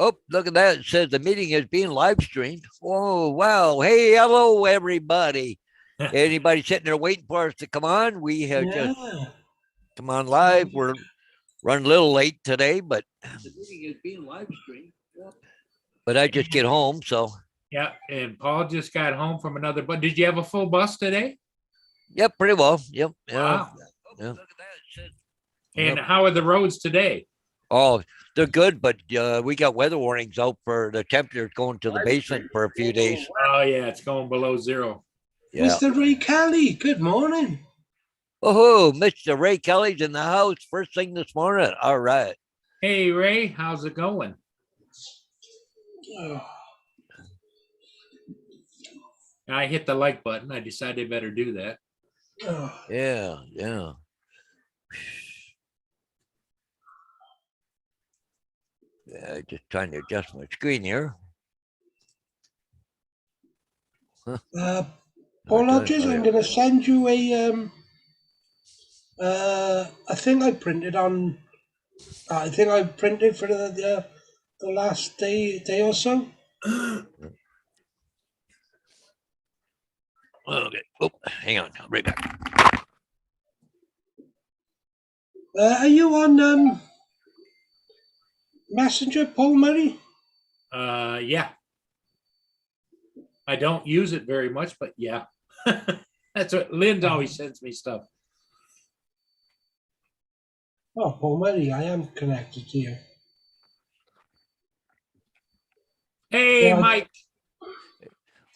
Oh, look at that. It says the meeting is being live streamed. Oh, wow. Hey, hello, everybody. Anybody sitting there waiting for us to come on? We have just Yeah. come on live. We're running a little late today, but the meeting is being live streamed. But I just get home, so Yeah, and Paul just got home from another, but did you have a full bus today? yep, pretty well. Yep. Wow. Yeah. And yep. How are the roads today? Oh, they're good, but we got weather warnings out for the temperatures going to the basement for a few days. Oh yeah, it's going below zero. Yeah. Mr. Ray Kelly, good morning. Oh, Mr. Ray Kelly's in the house first thing this morning. All right. Hey Ray, how's it going? Oh, I hit the like button. I decided I better do that. oh. Yeah. Yeah, just trying to adjust my screen here. Paul Hodges, I'm going to send you a thing I printed on. I think I printed for the last day or so. Okay. Oh, hang on. I'll be back. Are you on Messenger, Paul Murray? Yeah. I don't use it very much, but yeah. That's what Lynn always sends me stuff. Oh, Paul Murray, I am connected to you. Hey, Yeah. Mike.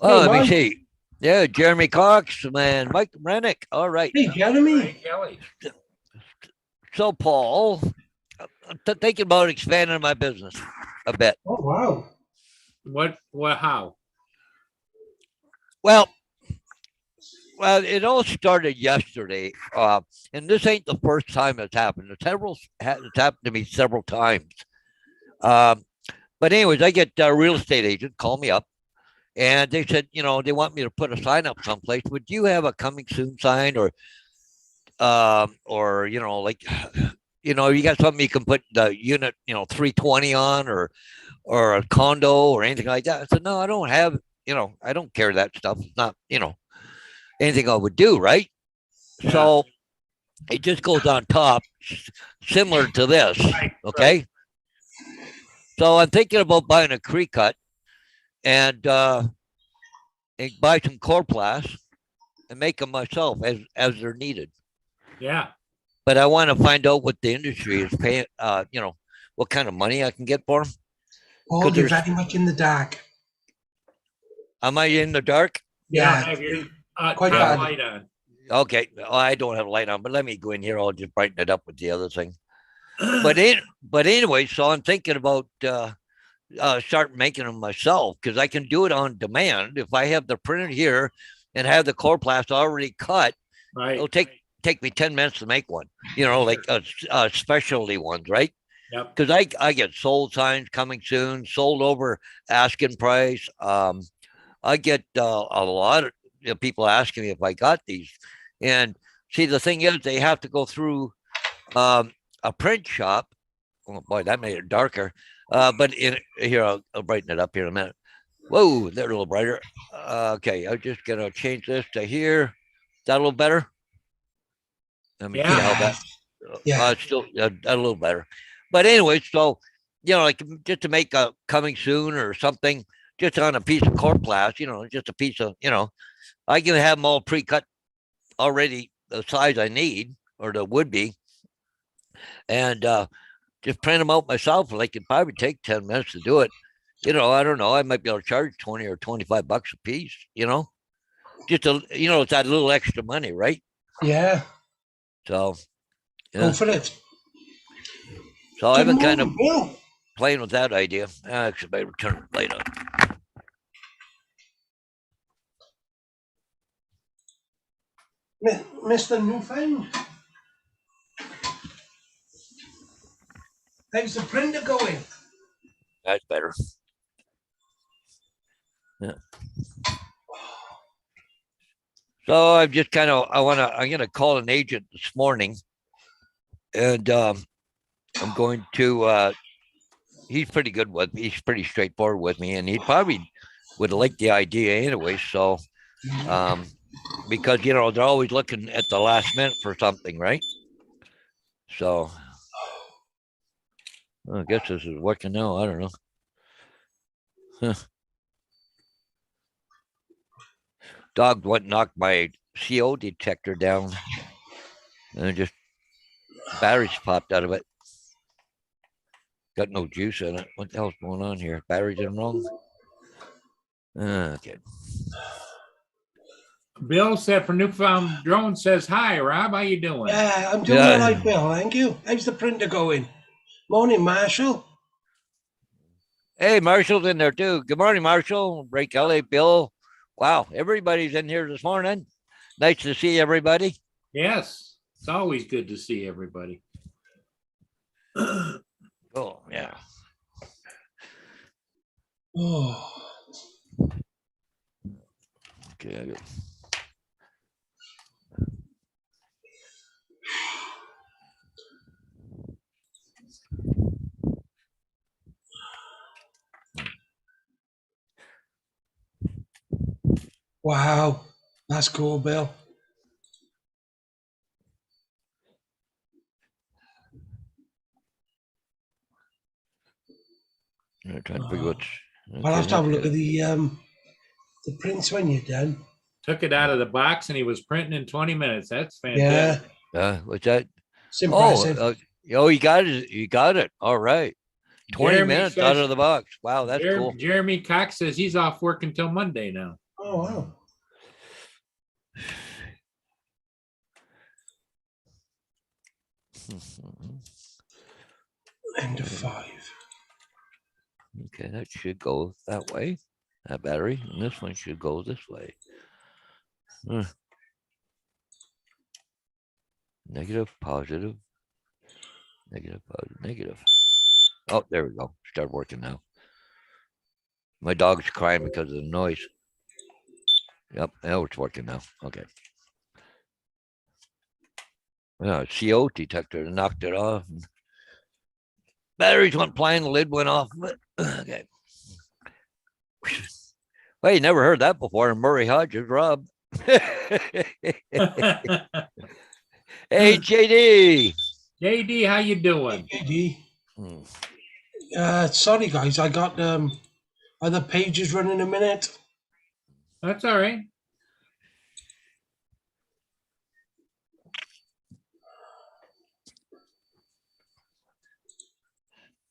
Oh, Hey, let me Mike. see. Yeah, Jeremy Cox, man, Mike Rennick. All right. Hey, Jeremy. Ray Kelly. So, Paul, I'm thinking about expanding my business a bit. Oh, wow. What, how? Well, it all started yesterday, and this ain't the first time it's happened. It's happened to me several times. But anyways, I get a real estate agent call me up, and they said, they want me to put a sign up someplace. Would you have a coming soon sign, or like, you got something you can put the unit, 320 on, or a condo or anything like that? I said, no, I don't have, I don't care that stuff. It's not, anything I would do, right? Yeah. So it just goes on top, similar to this. Okay. Right. So I'm thinking about buying a creek cut and buy some chloroplast and make them myself as they're needed. Yeah. But I want to find out what the industry is paying, what kind of money I can get for them. Paul, you're very much in the dark. Am I in the dark? Yeah. Quite bad. Light on. Okay. Well, I don't have a light on, but let me go in here. I'll just brighten it up with the other thing. But anyway, so I'm thinking about start making them myself because I can do it on demand. If I have the printer here and have the chloroplast already cut, right, it'll take me 10 minutes to make one. Like specialty ones, right? Yep. Because I get sold signs coming soon, sold over asking price. I get a lot of people asking me if I got these, and see the thing is they have to go through a print shop. Oh boy, that made it darker. But here I'll brighten it up here in a minute. Whoa, they're a little brighter. Okay, I'm just gonna change this to here. Is that a little better? Let me see how that. Yeah, still a little better. But anyway, so like just to make a coming soon or something, just on a piece of chloroplast, just a piece of, I can have them all pre-cut already the size I need or the would be, and just print them out myself. Like it probably take 10 minutes to do it. I don't know. I might be able to charge 20 or $25 a piece. Just it's that little extra money, right? Yeah. So go for it. So I've been kind of playing with that idea. Actually, I better turn the light on. Mr. Newfound, how's the printer going? That's better. Yeah. So I'm just kind of I'm gonna call an agent this morning, and I'm going to he's pretty good with me. He's pretty straightforward with me, and he probably would like the idea anyway. So, because they're always looking at the last minute for something, right? So, I guess this is working now. I don't know. Huh. Dog went and knocked my CO detector down, and just batteries popped out of it. Got no juice in it. What the hell's going on here? Batteries in wrong. Okay. Bill said for Newfound Drone says hi, Rob. How you doing? Yeah, I'm doing all right, Bill. Thank you. How's the printer going? Morning, Marshall. Hey, Marshall's in there too. Good morning, Marshall. Ray Kelly, Bill. Wow, everybody's in here this morning. Nice to see everybody. Yes, it's always good to see everybody. Oh, yeah. Oh, Okay. I got- wow. That's cool, Bill. I'm trying to figure what's. I'll have to have a okay, look at the prints when you're done. Took it out of the box and he was printing in 20 minutes. That's fantastic. Yeah, what's that? it's impressive. Oh, you got it. You got it. All right. 20 Jeremy minutes says- out of the box. Wow, that's Jer- cool. Jeremy Cox says he's off work until Monday now. Oh, wow. End of 5. Okay, that should go that way. That battery, and this one should go this way. Negative, positive, negative, positive, negative. Oh, there we go. Start working now. My dog's crying because of the noise. Yep, now it's working now. Okay. Yeah, CO detector knocked it off. Batteries went flying, the lid went off. Okay. Well, you never heard that before. Murray Hodges, Rob. Hey, JD. JD, how you doing? JD. Hmm. Sorry, guys. I got other pages running a minute. That's all right.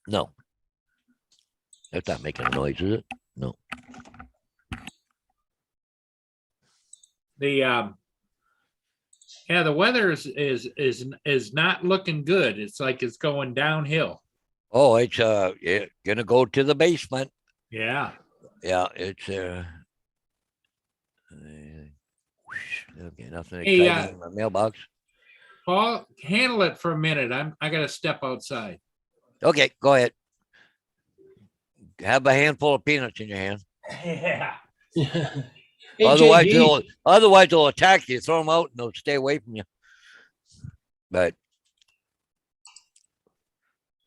No. That's not making a noise, is it? No. The the weather is not looking good. It's like it's going downhill. Oh, it's gonna go to the basement. Yeah. Yeah, it's okay, nothing Hey, exciting in my mailbox. Paul, handle it for a minute. I gotta step outside. Okay, go ahead. Have a handful of peanuts in your hand. Yeah. Hey, Otherwise, JD. they'll attack you. Throw them out, and they'll stay away from you. But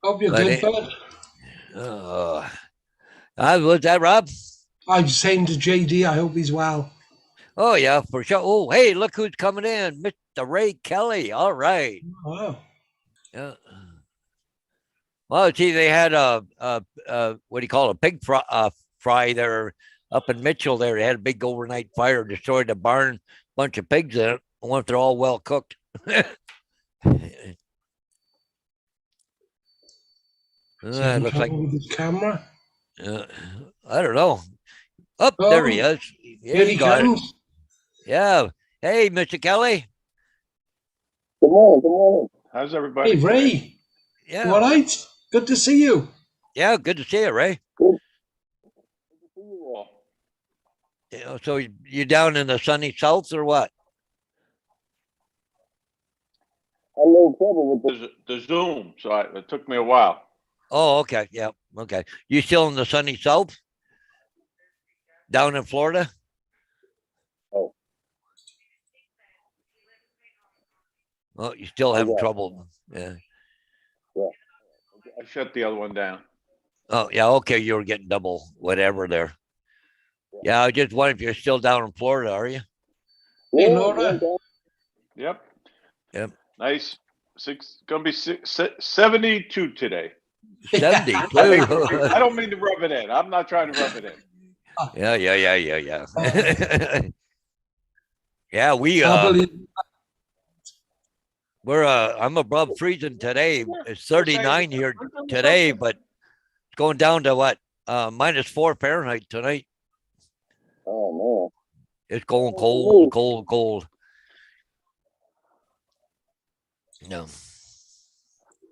Hope you're But good, it- bud. was that Rob? I'm saying to JD, I hope he's well. Oh yeah, for sure. Oh, hey, look who's coming in, Mr. Ray Kelly. All right. Wow. Yeah. Well, see, they had what do you call it, a pig fry there up in Mitchell. There, they had a big overnight fire, destroyed the barn, bunch of pigs in it. I wonder if they're all well cooked. Having Looks like trouble with his camera. I don't know. Up there he Oh, is. Yeah, Here he he got it. comes. Yeah. Hey, Mr. Kelly. Good morning. Good morning. How's everybody? Hey, Ray. Yeah. You all right? Good to see you. Yeah. Good to see you, Ray. Good to see you all. Yeah, so you down in the sunny south or what? I'm in trouble with the Zoom, so it took me a while. Oh, okay. Yeah. Okay. You still in the sunny south? Down in Florida? Oh. Oh, you still having yeah. trouble. Yeah. I shut the other one down. Oh, yeah, okay, you were getting double whatever there. Yeah, I just wondering if you're still down in Florida, are you? Hey, Yeah, Laura. Yep. Yep. Nice. Gonna be 72 today. 72. I don't mean to rub it in. I'm not trying to rub it in. Yeah. Yeah, I believe I'm above freezing today. It's We're saying 39 here we're doing today, something. but it's going down to what? -4 Fahrenheit tonight. Oh It's going Oh, cold, ooh. cold, cold. No.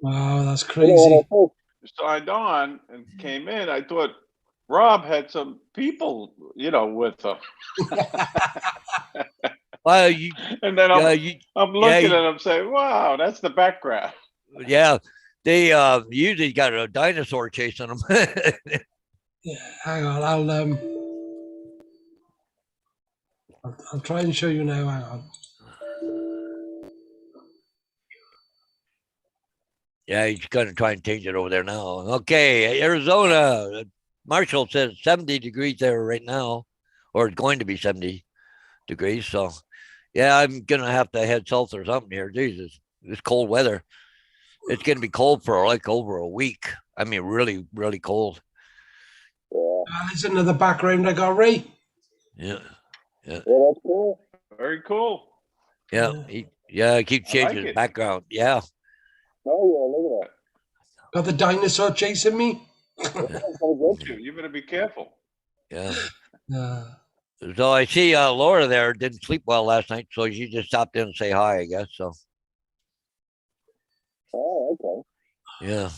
wow, that's man. You know, when I crazy. first Signed on and came in, I thought Rob had some people, with him. Well, you, And then yeah, you, I'm yeah, looking and I'm saying, wow, that's the background. yeah. They usually got a dinosaur chasing them. Yeah, hang on, I'll try and show you now. Hang on. Yeah, he's gonna try and change it over there now. Okay, Arizona. Marshall says 70 degrees there right now, or it's going to be 70 degrees. So, yeah, I'm gonna have to head south or something here. Jesus, this cold weather. It's gonna be cold for like over a week. I mean, really, really cold. There's another background I got, Ray. Yeah, yeah, that's cool. Very cool. yeah, he keeps I like changing his it. background. Yeah, Oh yeah, look Got the dinosaur chasing me. at that. That's so good. You better be careful. yeah. Uh, So I see Laura there didn't sleep well last night, so she just stopped in and say hi, I guess. So Oh, okay. yeah.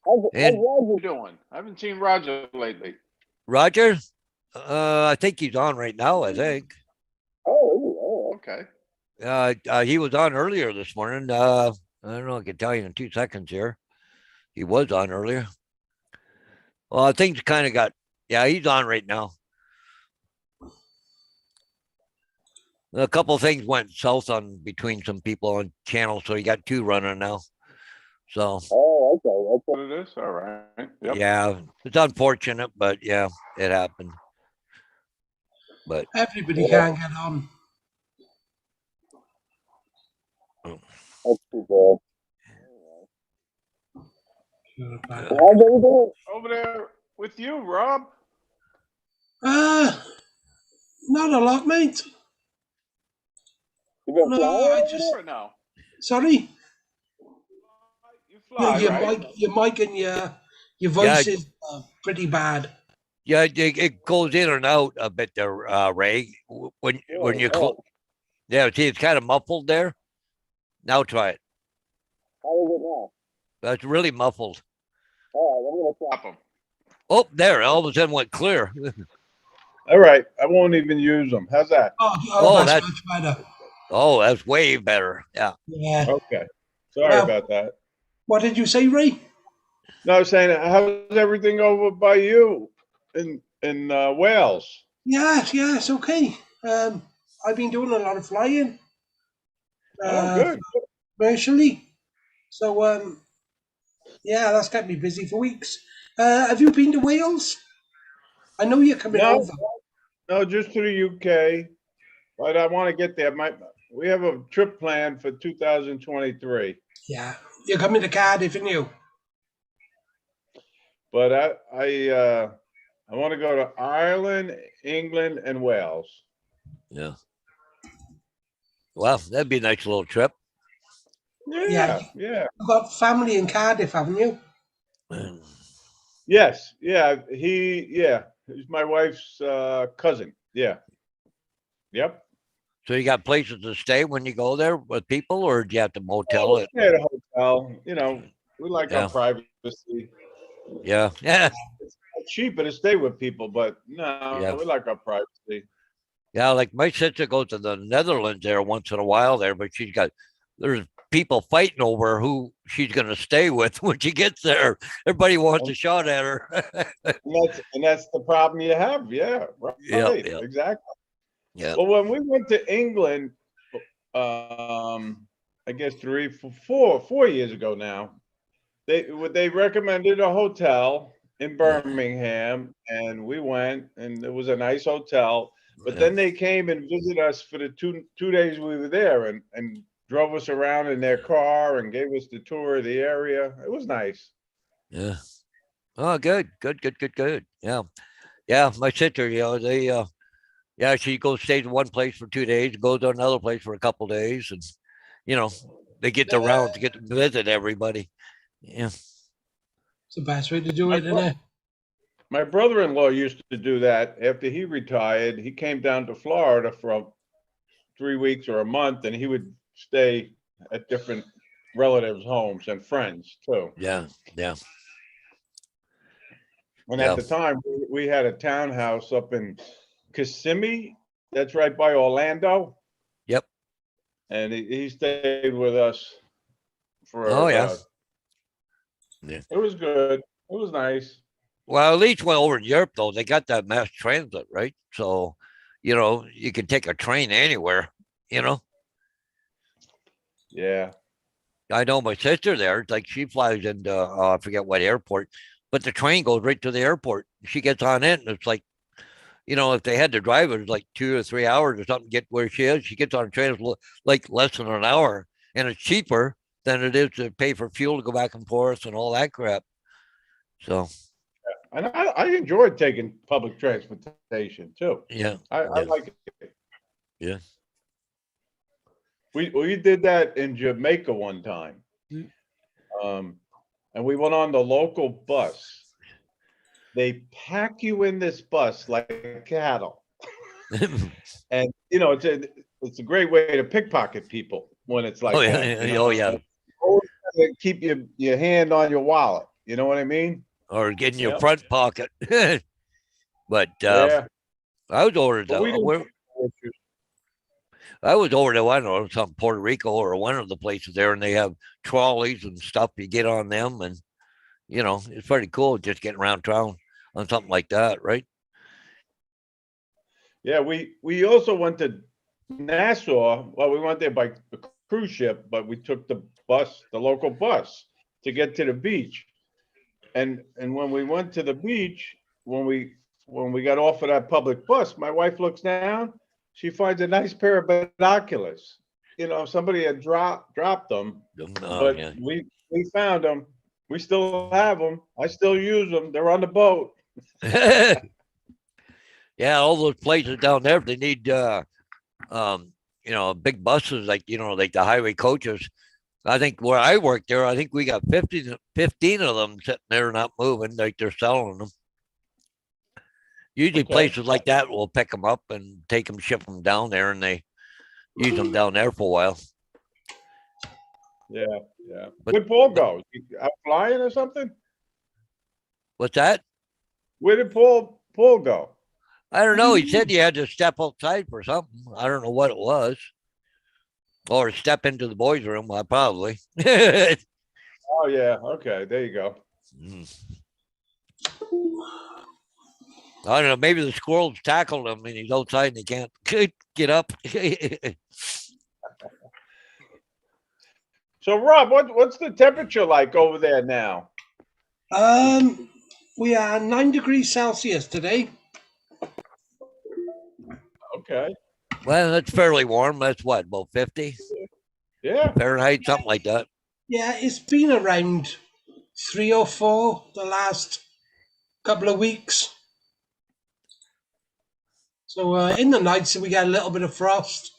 How's And What Roger? you doing? I haven't seen Roger lately. Roger, I think he's on right now. I think Oh, Okay. he was on earlier this morning. I don't know. I can tell you in 2 seconds here. He was on earlier. Well, things kind of got. Yeah, he's on right now. A couple of things went south on between some people on channel, so he got two running now. So oh, okay. What it is? All right. Yep. yeah, it's unfortunate, but yeah, it happened. But everybody can get on. That's too bad. Uh, How's everything? Over there with you, Rob. not a lot, mate. You been No, flying? I just Or no? sorry. You fly, Your right? mic, and your Yeah. voice is pretty bad. yeah, it goes in and out a bit there, Ray. When you yeah, see, it's kind of muffled there. Now try it. How is it now? That's really muffled. All right, I'm gonna Stop him. Oh, there, all of a sudden went clear. All right, I won't even use them. How's that? Oh, That's that- much better. Oh, that's way better. Yeah. Yeah. Okay. Sorry Well- about that. What did you say, Ray? No, I was saying, how's everything over by you in Wales? Yeah, it's okay. I've been doing a lot of flying. Oh, good. Commercially. So yeah, that's kept me busy for weeks. Have you been to Wales? I know you're coming No. over. No, just to the UK, but I want to get there. We have a trip planned for 2023, Yeah. You're coming to Cardiff, aren't you? but I want to go to Ireland, England, and Wales. Yeah. Well, that'd be a nice little trip. Yeah. You've got family in Cardiff, haven't you? Yes. Yeah. He's my wife's cousin. Yeah. Yep. So you got places to stay when you go there with people, or do you have to motel it? Stay at a hotel. You know, we like Yeah. our privacy. Yeah. Yeah. It's cheaper to stay with people, but no, Yeah. we like our privacy. Yeah. Like my sister goes to the Netherlands there once in a while there, but there's people fighting over who she's going to stay with when she gets there. Everybody wants a shot at her. And that's the problem you have. Yeah. Right. Yeah, yeah. Exactly. Yeah. Well, when we went to England, I guess 4 years ago now, They recommended a hotel in Birmingham, and we went, and it was a nice hotel. But Yeah. then they came and visited us for the two days we were there, and drove us around in their car and gave us the tour of the area. It was nice. Yeah. Oh, good. Yeah. Yeah. My sister, they, yeah, she goes, stays in one place for 2 days, goes to another place for a couple days. And, they get around to get to visit everybody. Yeah. It's the best way to do it, isn't it? My brother-in-law used to do that. After he retired, he came down to Florida for 3 weeks or a month, and he would stay at different relatives' homes and friends too. Yeah. Yeah. And Yeah. at the time, we had a townhouse up in Kissimmee. That's right by Orlando. Yep. And he stayed with us for. Oh, yeah. Yeah. It was good. It was nice. Well, at least when over in Europe, though, they got that mass transit, right? So, you can take a train anywhere, Yeah. I know my sister there, it's like she flies into, I forget what airport, but the train goes right to the airport. She gets on it, and it's like, if they had to drive it, it's like 2 or 3 hours or something to get where she is. She gets on a train, it's like less than an hour, and it's cheaper than it is to pay for fuel to go back and forth and all that crap. So, And I enjoyed taking public transportation too. yeah. I Yeah. like it. Yeah. We did that in Jamaica one time. And we went on the local bus. They pack you in this bus like cattle. And it's a great way to pickpocket people when it's like Oh, yeah. that, Oh, yeah. Always gotta keep your hand on your wallet. You know what I mean? Or get in your Yep. front pocket. But Yeah. I was over But we didn't- I was over to, I don't know, some Puerto Rico or one of the places there, and they have trolleys and stuff. You get on them, and it's pretty cool just getting around town on something like that, right? Yeah, we also went to Nassau. Well, we went there by a cruise ship, but we took the local bus to get to the beach. And when we went to the beach, when we got off of that public bus, my wife looks down, she finds a nice pair of binoculars. Somebody had dropped them, Oh, but yeah. we found them. We still have them. I still use them. They're on the boat. Yeah, all those places down there, they need big buses like like the highway coaches. I think where I work there, I think we got 15 of them sitting there not moving, like they're selling them. Usually Okay. places like that will pick them up and take them, ship them down there, and they use them down there for a while. Yeah. But- Where'd Paul go? Out flying or something? What's that? Where did Paul go? I don't know. He said you had to step outside for something. I don't know what it was. Or step into the boys' room, probably. Oh yeah, okay, there you go. I don't know. Maybe the squirrels tackled him and he's outside and he can't get up. So Rob, what's the temperature like over there now? We are 9 degrees Celsius today. Okay, Well, that's fairly warm. That's what, about 50 yeah, Fahrenheit, something like that. Yeah, it's been around 3 or 4 the last couple of weeks. So in the nights we get a little bit of frost.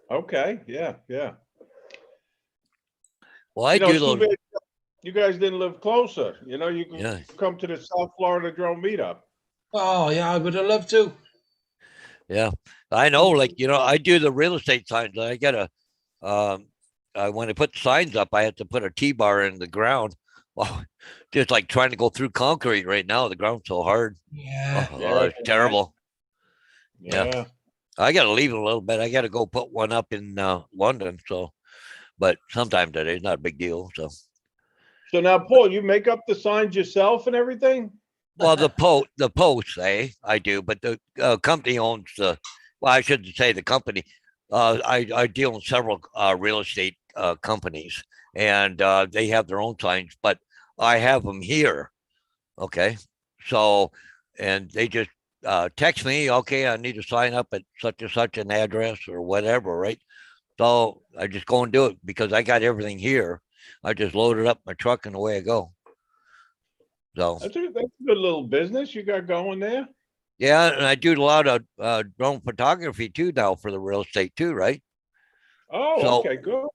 okay, yeah. Well, I You know, do it's too those. bad you guys didn't live closer. You can Yeah. come to the South Florida Drone meetup. Oh yeah, I would have loved to. Yeah, I know. Like, I do the real estate signs. I got when I put signs up, I have to put a T-bar in the ground. Well, just like trying to go through concrete right now. The ground's so hard. Yeah. Oh, Yeah, it's terrible. Yeah. Yeah. I got to leave it a little bit. I got to go put one up in London. So, but sometime today is not a big deal. So, So now, Paul, you make up the signs yourself and everything? well, the posts, I do, but the company owns the. Well, I shouldn't say the company. I deal in several real estate companies. and they have their own signs, but I have them here. Okay. So, and they just text me, okay, I need to sign up at such and such an address or whatever, right? So I just go and do it because I got everything here. I just load it up my truck and away I go. So That's a good little business you got going there. yeah, and I do a lot of drone photography too now for the real estate too, right? Oh, So- okay, good.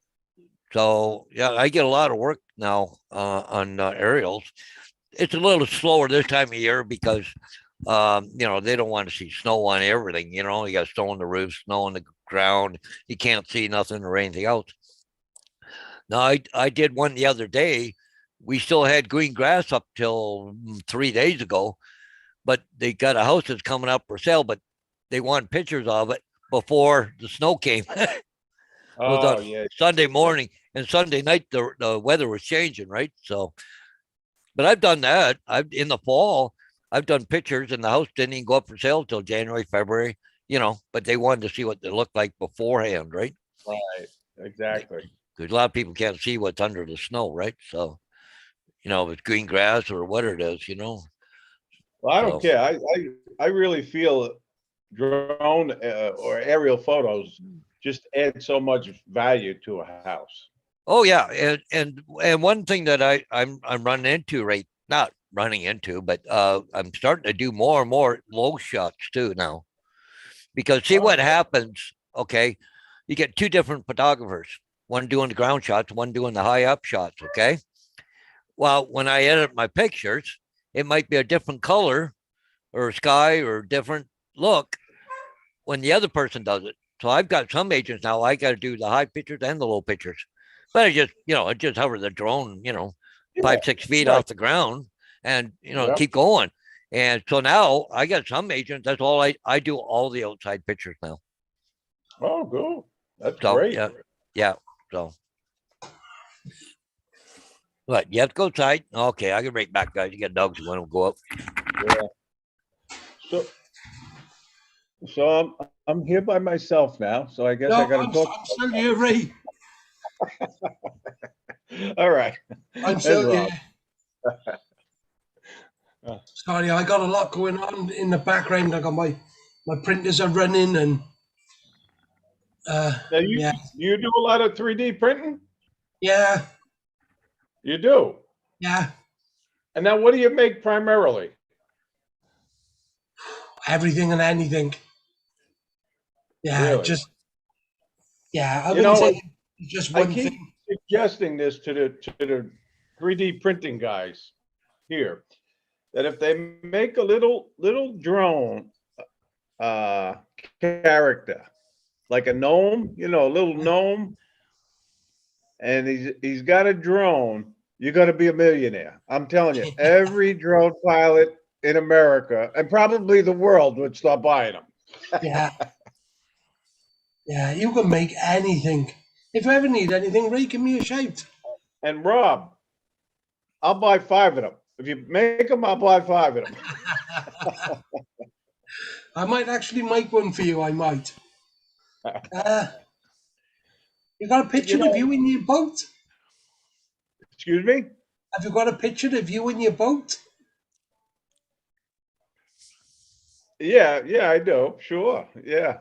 So yeah, I get a lot of work now on aerials. It's a little slower this time of year because they don't want to see snow on everything. You got snow on the roof, snow on the ground. You can't see nothing or anything else. Now I did one the other day. We still had green grass up till 3 days ago, but they got a house that's coming up for sale, but they want pictures of it before the snow came. was Oh, on yeah. Sunday morning, and Sunday night the weather was changing, right? So, but I've done that. I've in the fall, I've done pictures, and the house didn't even go up for sale till January, February. But they wanted to see what they looked like beforehand, right? Right, exactly. Because a lot of people can't see what's under the snow, right? So, if it's green grass or what it is. Well, I So- don't care. I really feel drone or aerial photos just add so much value to a house. Oh yeah, and one thing that I'm running into not running into, but I'm starting to do more and more low shots too now, because see what Oh. happens. Okay, you get two different photographers, one doing the ground shots, one doing the high up shots. Okay, well when I edit my pictures, it might be a different color or sky or different look when the other person does it. So I've got some agents now. I got to do the high pictures and the low pictures. But I just hover the drone, 5-6 feet right. off the ground and, Yep. keep going. And so now I got some agents. That's all I do all the outside pictures now. Oh, good. That's So, great. yeah. So, what? You have to go outside? Okay. I can break back, guys. You got dogs who want to go up. Yeah. So I'm here by myself now, so I guess No, I gotta I'm talk. still here, Ray. All right. I'm still Rob. here. Sorry, I got a lot going on in the background. I got my printers are running and Now yeah. you do a lot of 3D printing? Yeah, You do. yeah. And now what do you make primarily? Everything and anything. Yeah, Really? just yeah. I You wouldn't know, say just I one keep thing. suggesting this to the 3D printing guys here, that if they make a little drone character, like a gnome, a little gnome, and he's got a drone, you're gonna be a millionaire. I'm telling you, every drone pilot in America and probably the world would start buying them. Yeah, yeah. You can make anything. If you ever need anything, Ray, give me a shout. And Rob, I'll buy 5 of them. If you make them, I'll buy 5 of them. I might actually make one for you. I might. You got a picture of you in your boat? Excuse me? Have you got a picture of you in your boat? Yeah, I do. Sure. Yeah.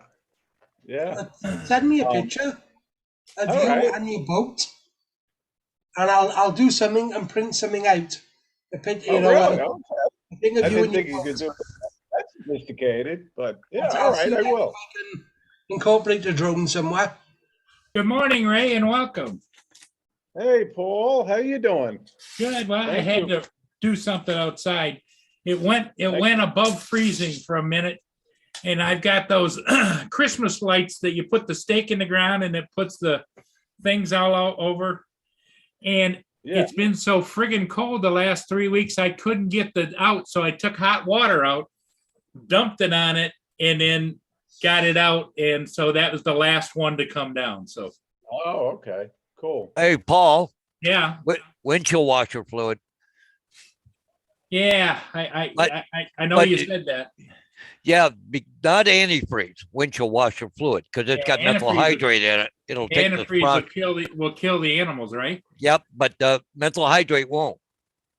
Send me a picture of all you right. and your boat, and I'll do something and print something out. A picture, Oh, really? Okay. a thing I of you didn't and think your you could boat. do it. That's sophisticated, but yeah, I'll all right, see I if will. can incorporate the drone somewhere. Good morning, Ray, and welcome. Hey, Paul, how you doing? Good. Well, I Thank had you. to do something outside. It went above freezing for a minute. And I've got those Christmas lights that you put the stake in the ground and it puts the things all over. And Yeah. it's been so friggin' cold the last 3 weeks, I couldn't get the out. So I took hot water out, dumped it on it, and then got it out. And so that was the last one to come down. So, Oh, okay, cool. Hey, Paul, yeah. windshield washer fluid. Yeah, But- I know but you it- said that. Yeah, not antifreeze, windshield washer fluid, because it's Yeah, got methyl antifreeze. hydrate in it. It'll take the Antifreeze frost. will kill the animals, right? Yep, but the methyl hydrate won't,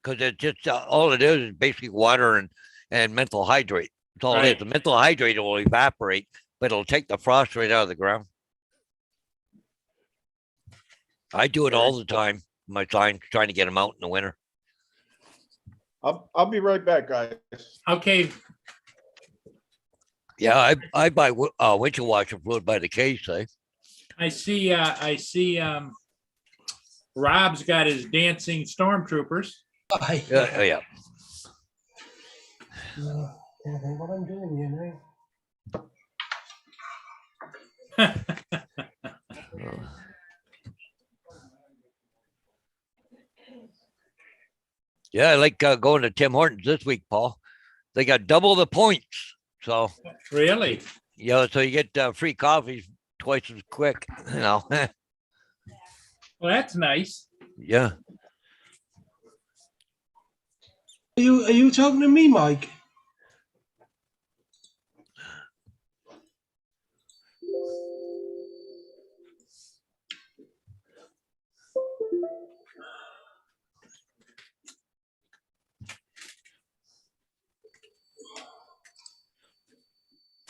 because it's just all it is basically water and methyl hydrate. That's all it Right. is. The methyl hydrate will evaporate, but it'll take the frost right out of the ground. I do it all the time. My signs trying to get them out in the winter. I'll be right back, guys. Okay, Yeah, I buy windshield washer fluid by the case. I see, Rob's got his dancing stormtroopers. I Yeah, yeah. can't think what I'm doing here now. Yeah, I like going to Tim Hortons this week, Paul. They got double the points. So, Really? yeah, so you get free coffee twice as quick, you know. Well, that's nice. Yeah. Are you talking to me, Mike?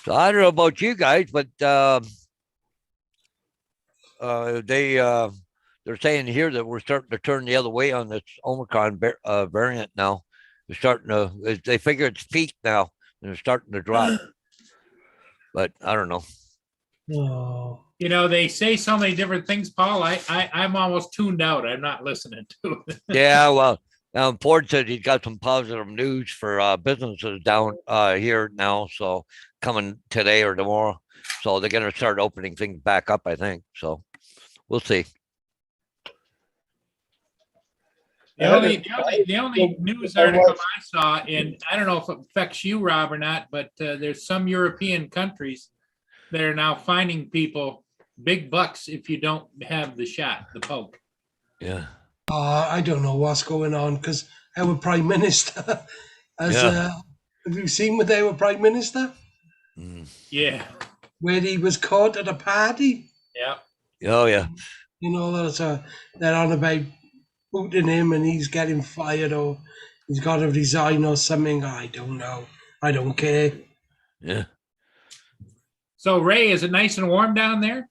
So I don't know about you guys, but they're saying here that we're starting to turn the other way on this Omicron variant now. They're starting to. They figure it's peaked now, and they're starting to drop. But I don't know. Oh, You know, they say so many different things, Paul. I'm almost tuned out. I'm not listening to it. Yeah, well, Ford said he's got some positive news for businesses down here now. So coming today or tomorrow. So they're going to start opening things back up, I think. So we'll see. The only news article I saw, and I don't know if it affects you, Rob, or not, but there's some European countries that are now finding people big bucks if you don't have the shot, the poke. Yeah. I don't know what's going on because our prime minister has. Yeah. Have you seen with our prime minister Mm. Yeah. where he was caught at a party? Yeah. Oh, yeah. You know, they're on about booting him and he's getting fired or he's got to resign or something. I don't know. I don't care. Yeah. So Ray, is it nice and warm down there?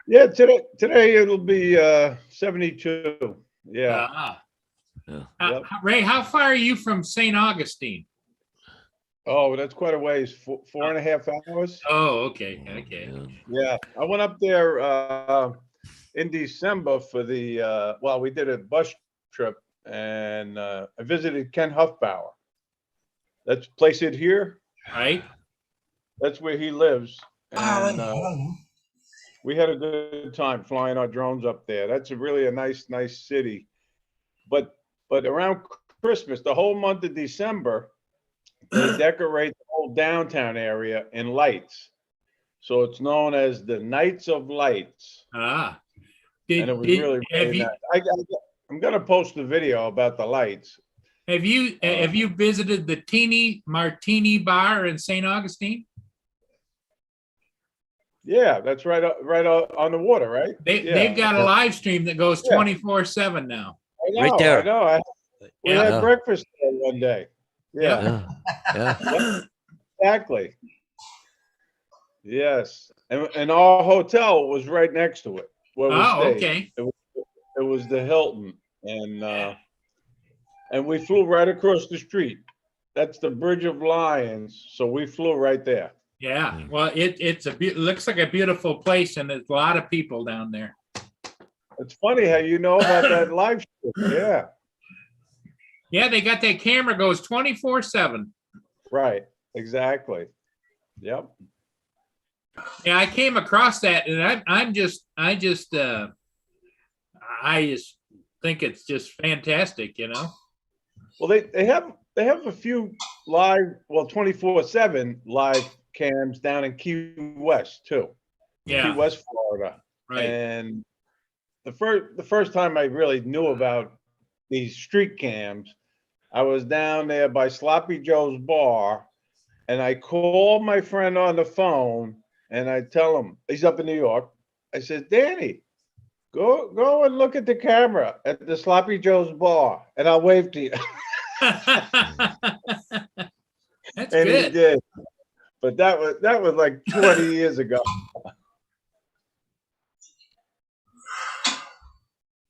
Yeah, today it'll be 72. Yeah. Ah. Yeah. Yep. Ray, how far are you from St. Augustine? Oh, that's quite a ways. 4.5 hours. Oh, okay. Okay. Yeah. Yeah, I went up there in December for the well, we did a bus trip and I visited Ken Huffbauer. That's place it here. Right. That's where he lives. And Oh, we had a good time flying our drones up there. That's a nice city. But around Christmas, the whole month of December, they decorate the whole downtown area in lights. So it's known as the Nights of Lights. Ah. And it was really nice. I'm gonna post the video about the lights. Have you visited the Teeny Martini Bar in St. Augustine? Yeah, that's right on the water, right? Yeah. They've got a Yeah. live stream that goes Yeah. 24/7 now. I know, Right there. I know. We Yeah. had Yeah. breakfast there one day. Yeah, Yeah. Yeah. exactly. Yes, and our hotel was right next to it. Where we Oh, stayed. okay. It was the Hilton, and we flew right across the street. That's the Bridge of Lions, so we flew right there. Yeah. Well, it looks like a beautiful place, and there's a lot of people down there. It's funny how you know about that live stream. Yeah, Yeah, they got that camera goes 24/7. right, exactly. Yep. Yeah, I came across that, and I just think it's just fantastic, you know. Well, they have a few live, well, 24/7 live cams down in Key West too. Key Yeah, West, Florida. right. And the first time I really knew about these street cams, I was down there by Sloppy Joe's bar, And I call my friend on the phone and I tell him, he's up in New York. I said, Danny, go and look at the camera at the Sloppy Joe's bar and I'll wave to you. That's And he good. did. But that was like 20 years ago.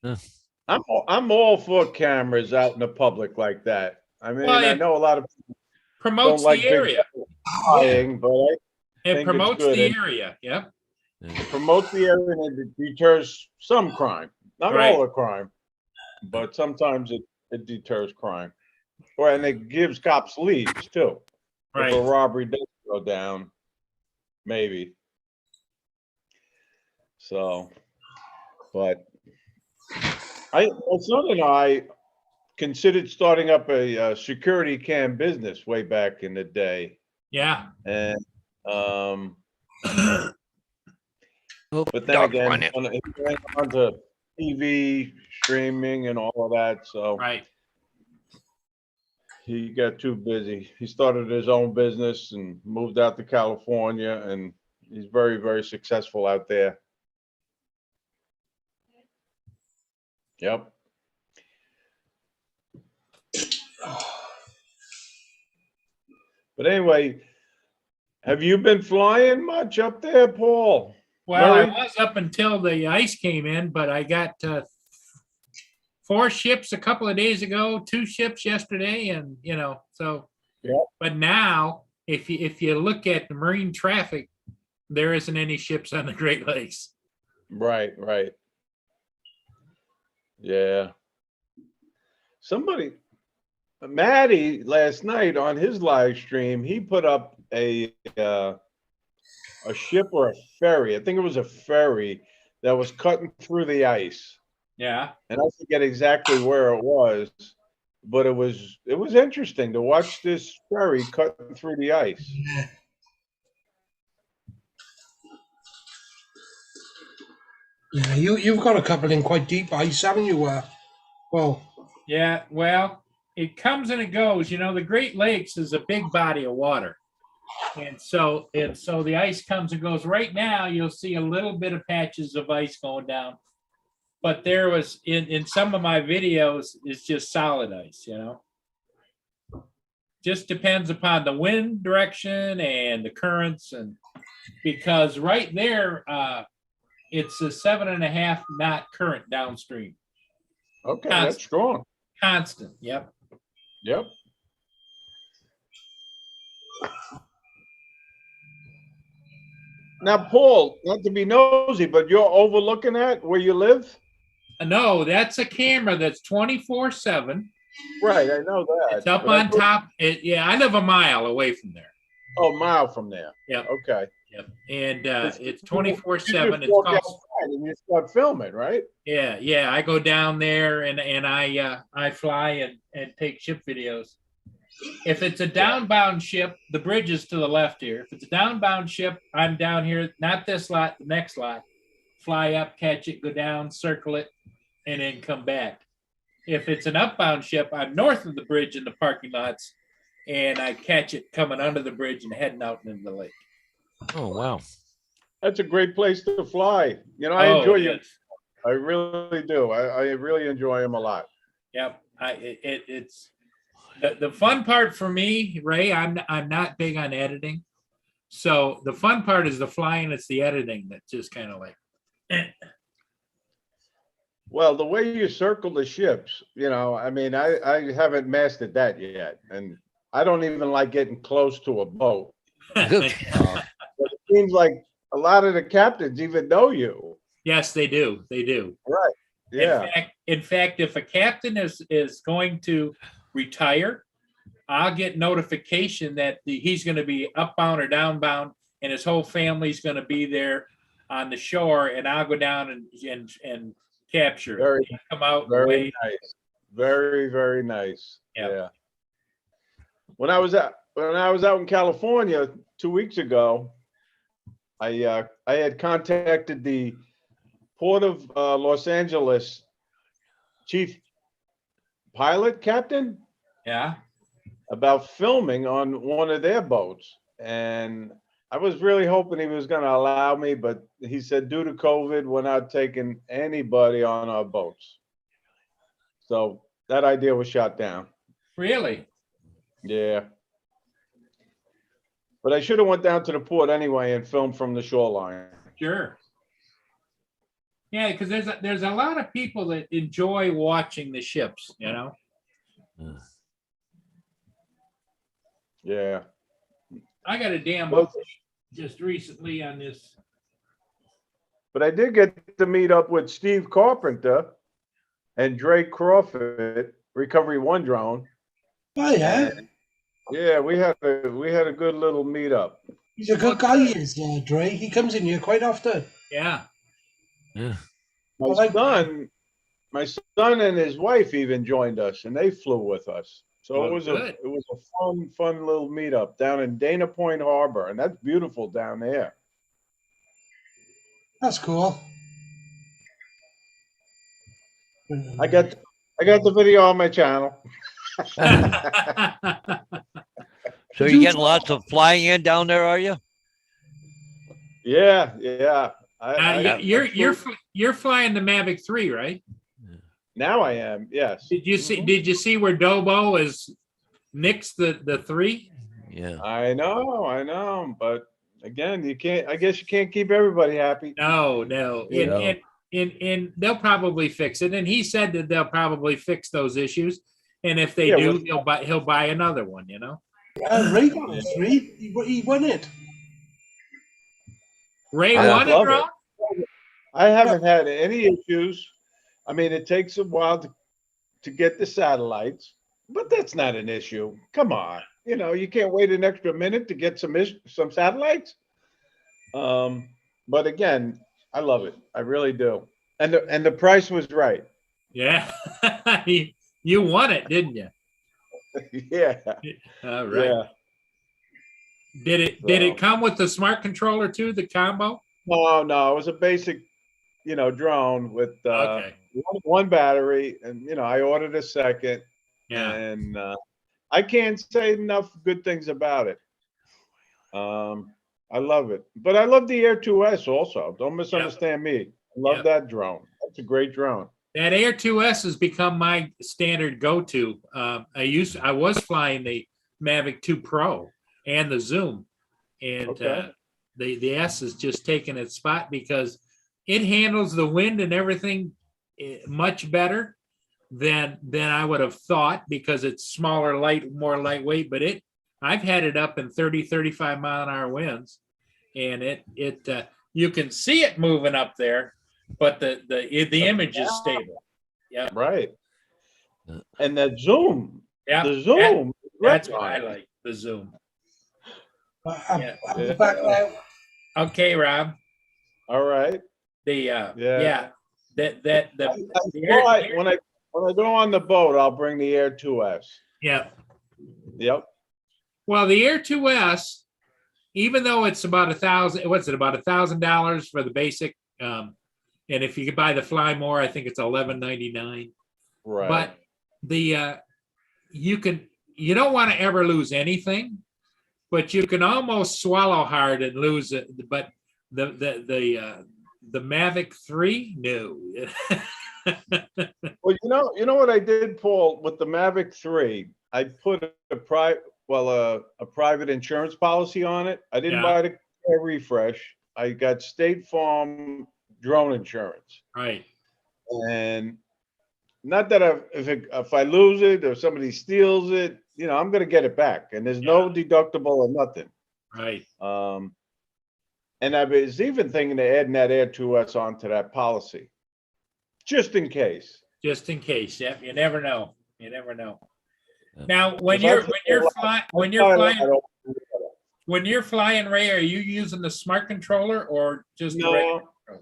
Huh. I'm all for cameras out in the public like that. I mean, Well, I it know a lot of people promotes don't like the big area. flying, but I It think it's promotes good. the And area. Yep. it promotes the area and it deters some crime. Not Right. all the crime, but sometimes it deters crime. And it gives cops leads too. If Right. a robbery does go down, maybe. So, but my son and I considered starting up a security cam business way back in the day. Yeah. And, Oh, but then dog's again, running. he went on to TV streaming and all of that, so Right. he got too busy. He started his own business and moved out to California, and he's very, very successful out there. Yep. But anyway, have you been flying much up there, Paul? Well, I Murray? was up until the ice came in, but I got 4 ships a couple of days ago, 2 ships yesterday, and so. Yep. But now, if you look at the marine traffic, there isn't any ships on the Great Lakes. Right, right. Yeah. Somebody, Maddie, last night on his live stream, he put up a ship or a ferry. I think it was a ferry that was cutting through the ice. Yeah. And I forget exactly where it was, but it was interesting to watch this ferry cutting through the ice. Yeah, you've got a couple in quite deep ice, haven't you? Well, Yeah. Well, it comes and it goes. The Great Lakes is a big body of water. And so the ice comes and goes. Right now, you'll see a little bit of patches of ice going down. But there was in some of my videos, it's just solid ice, Just depends upon the wind direction and the currents, and because right there, it's a 7.5 knot current downstream. Okay, that's strong. Constant. Yep. Yep. Now, Paul, not to be nosy, but you're overlooking that where you live? No, that's a camera that's 24/7. Right, I know that. It's up but I on thought- top. Yeah, I live a mile away from there. Oh, a mile from there. Yep. Okay. Yep. And it's You 24/7. just It's walk called, outside and you start filming, right? yeah. I go down there and I fly and take ship videos. If it's a downbound ship, the bridge is to the left here. If it's a downbound ship, I'm down here, not this lot, the next lot. Fly up, catch it, go down, circle it, and then come back. If it's an upbound ship, I'm north of the bridge in the parking lots, and I catch it coming under the bridge and heading out into the lake. Oh, wow. That's a great place to fly. I enjoy you. yes. I really do. I really enjoy them a lot. Yep. It's the fun part for me, Ray. I'm not big on editing, so the fun part is the flying. It's the editing that just kind of like. Well, the way you circle the ships, I mean, I haven't mastered that yet. And I don't even like getting close to a boat. But it seems like a lot of the captains even know you. Yes, they do. They do. Right. Yeah. In fact, if a captain is going to retire, I'll get notification that he's going to be upbound or downbound, and his whole family's going to be there on the shore, and I'll go down and capture it. Very, Come out. very away. nice. Very, very nice. Yeah. Yeah. When I was out in California 2 weeks ago, I had contacted the Port of Los Angeles chief pilot captain. Yeah. about filming on one of their boats. And I was really hoping he was gonna allow me, but he said due to COVID, we're not taking anybody on our boats. So that idea was shot down. Really? Yeah. But I should have went down to the port anyway and filmed from the shoreline. Sure. Yeah, because there's a lot of people that enjoy watching the ships, you know? Yeah. I got a damn Well- update just recently on this. But I did get to meet up with Steve Carpenter and Drake Crawford, Recovery One drone. Oh yeah, Yeah, we had a good little meetup. he's a good guy. He is Dre. He comes in here quite often. Yeah. Yeah. My I like son and his wife even joined us, and they flew with us. So Well, it was good. a fun little meetup down in Dana Point Harbor, and that's beautiful down there. That's cool. I got the video on my channel. So you're getting lots of flying in down there, are you? Yeah. I You're flying the Mavic 3, right? now I am, yes. Did you see where Dobo is nixed the 3? Yeah. I know, but again, I guess you can't keep everybody happy. No. Yeah. And they'll probably fix it. And he said that they'll probably fix those issues. And if they Yeah, do, he'll buy another one, you know? Ray got a 3. He won it. Ray I won it, love it. Ron? I haven't had any issues. I mean, it takes a while to get the satellites, but that's not an issue. Come on, you can't wait an extra minute to get some satellites. But again, I love it. I really do. And the price was right. Yeah. You won it, didn't you? Yeah. All right. Yeah. Did it come with the smart controller too, the combo? No, it was a basic, drone with Okay. one battery, and I ordered a second, Yeah. and I can't say enough good things about it. I love it, but I love the Air 2S also. Don't misunderstand me. I love Yep. that drone. That's a great drone. That Air 2S has become my standard go-to. I was flying the Mavic 2 Pro and the Zoom, and Okay. the S is just taking its spot because it handles the wind and everything much better than I would have thought because it's smaller, more lightweight. But I've had it up in 30, 35 mile an hour winds, and it you can see it moving up there, but the image is stable. Yeah, Right. And that zoom, yeah. the zoom. That's what I like, the Zoom. I'm Yeah. back now. Okay, Rob. All right. The When I go on the boat, I'll bring the Air 2S. yeah. Yep. Well, the Air 2S, even though it's about $1,000 for the basic, and if you could buy the Fly More, I think it's $11.99. Right. But you don't want to ever lose anything, but you can almost swallow hard and lose it. But the Mavic 3, no. Well, you know what I did, Paul, with the Mavic 3, I put a private insurance policy on it. I didn't Yeah. buy the Care Refresh. I got State Farm drone insurance. Right. And not that if I lose it or somebody steals it, I'm going to get it back, and there's no deductible or nothing. Right. And I was even thinking of adding that Air 2S onto that policy, just in case. Just in case. Yeah. You never know. You never know. Yeah. Now, when Because you're I flying, Ray, are you using the smart controller or just the regular? No,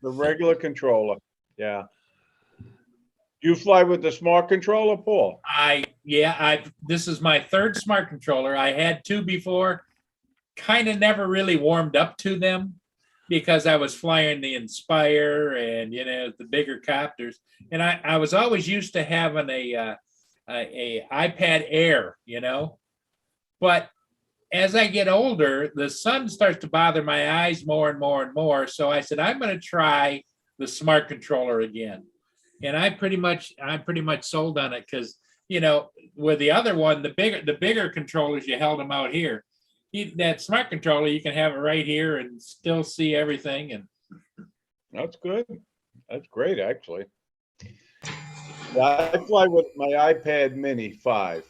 the regular controller. Yeah. You fly with the smart controller, Paul? This is my third smart controller. I had two before, kind of never really warmed up to them because I was flying the Inspire and, the bigger copters. And I was always used to having a iPad Air, you know. But as I get older, the sun starts to bother my eyes more and more and more. So I said, I'm going to try the smart controller again. And I'm pretty much sold on it because, you know, with the other one, the bigger controllers, you held them out here. That smart controller, you can have it right here and still see everything. And That's good. That's great, actually. Yeah, I fly with my iPad Mini 5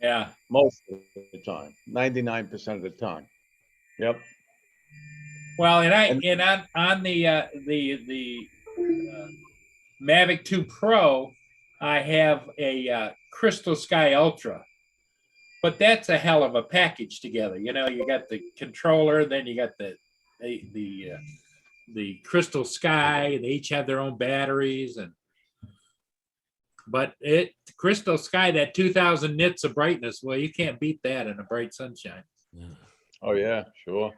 yeah, most of the time, 99% of the time. Yep. well, and And- on the Mavic 2 Pro, I have a Crystal Sky Ultra, but that's a hell of a package together. You know, you got the controller, then you got the Crystal Sky. They each have their own batteries, but Crystal Sky, that 2,000 nits of brightness. Well, you can't beat that in a bright sunshine. Oh, yeah, sure.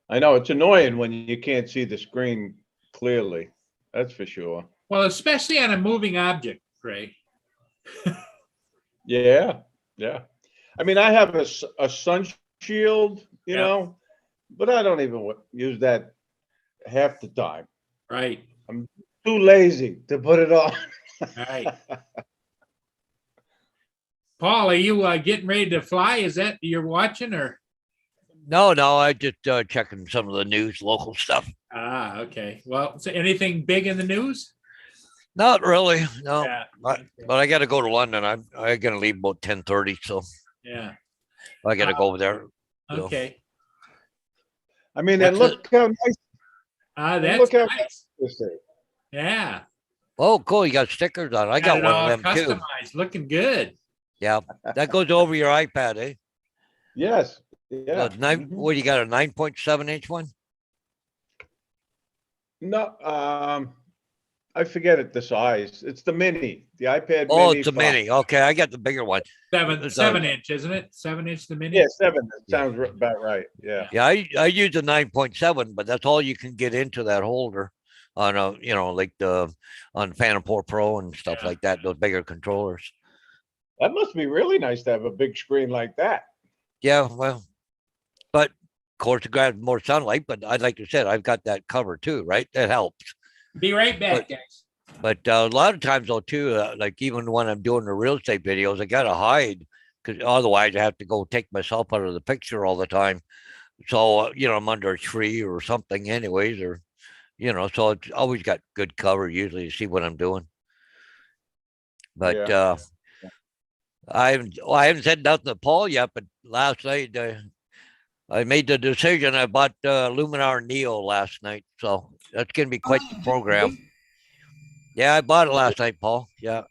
I know it's annoying when you can't see the screen clearly. That's for sure. Well, especially on a moving object, Ray. Yeah, yeah. I mean, I have a sun shield, you Yeah. know, but I don't even use that half the time. Right, Too lazy to put it on. right. Paul, are you getting ready to fly? Is that you're watching or? No, I just checking some of the news, local stuff. Ah, okay. Well, so anything big in the news? Not really, no. Yeah. But I got to go to London. I got to leave about 10:30, so Yeah. I got to go over there. So. Okay. I mean, That's and look how nice That's look how nice. this is. Yeah. Oh, cool! You got stickers on. I got it one all of them too. customized, looking good. Yeah, that goes over your iPad, eh? Yes. Yeah. Nine, Mhm. what you got, a 9.7-inch one? No, I forget it, the size. It's the mini, the iPad Oh, mini. it's a 5. mini. Okay, I got the bigger one. Seven, It's, 7 inch, isn't it? 7 inch the mini? Yeah, 7. That Yeah. sounds about right. Yeah. Yeah, I use a 9.7, but that's all you can get into that holder on a, like on Phantom 4 Pro and stuff Yeah. like that, those bigger controllers. That must be really nice to have a big screen like that. Yeah, well, but of course it grabs more sunlight, but like you said, I've got that cover too, right? That helps. Be right back, guys. But a lot of times though too, like even when I'm doing the real estate videos, I gotta hide because otherwise I have to go take myself out of the picture all the time. So I'm under a tree or something, anyways, or so it's always got good cover usually to see what I'm doing. But Yeah. I haven't said nothing to Paul yet. But last night I made the decision. I bought Luminar Neo last night, so that's gonna be quite the program. Yeah, I bought it last night, Paul. Yeah.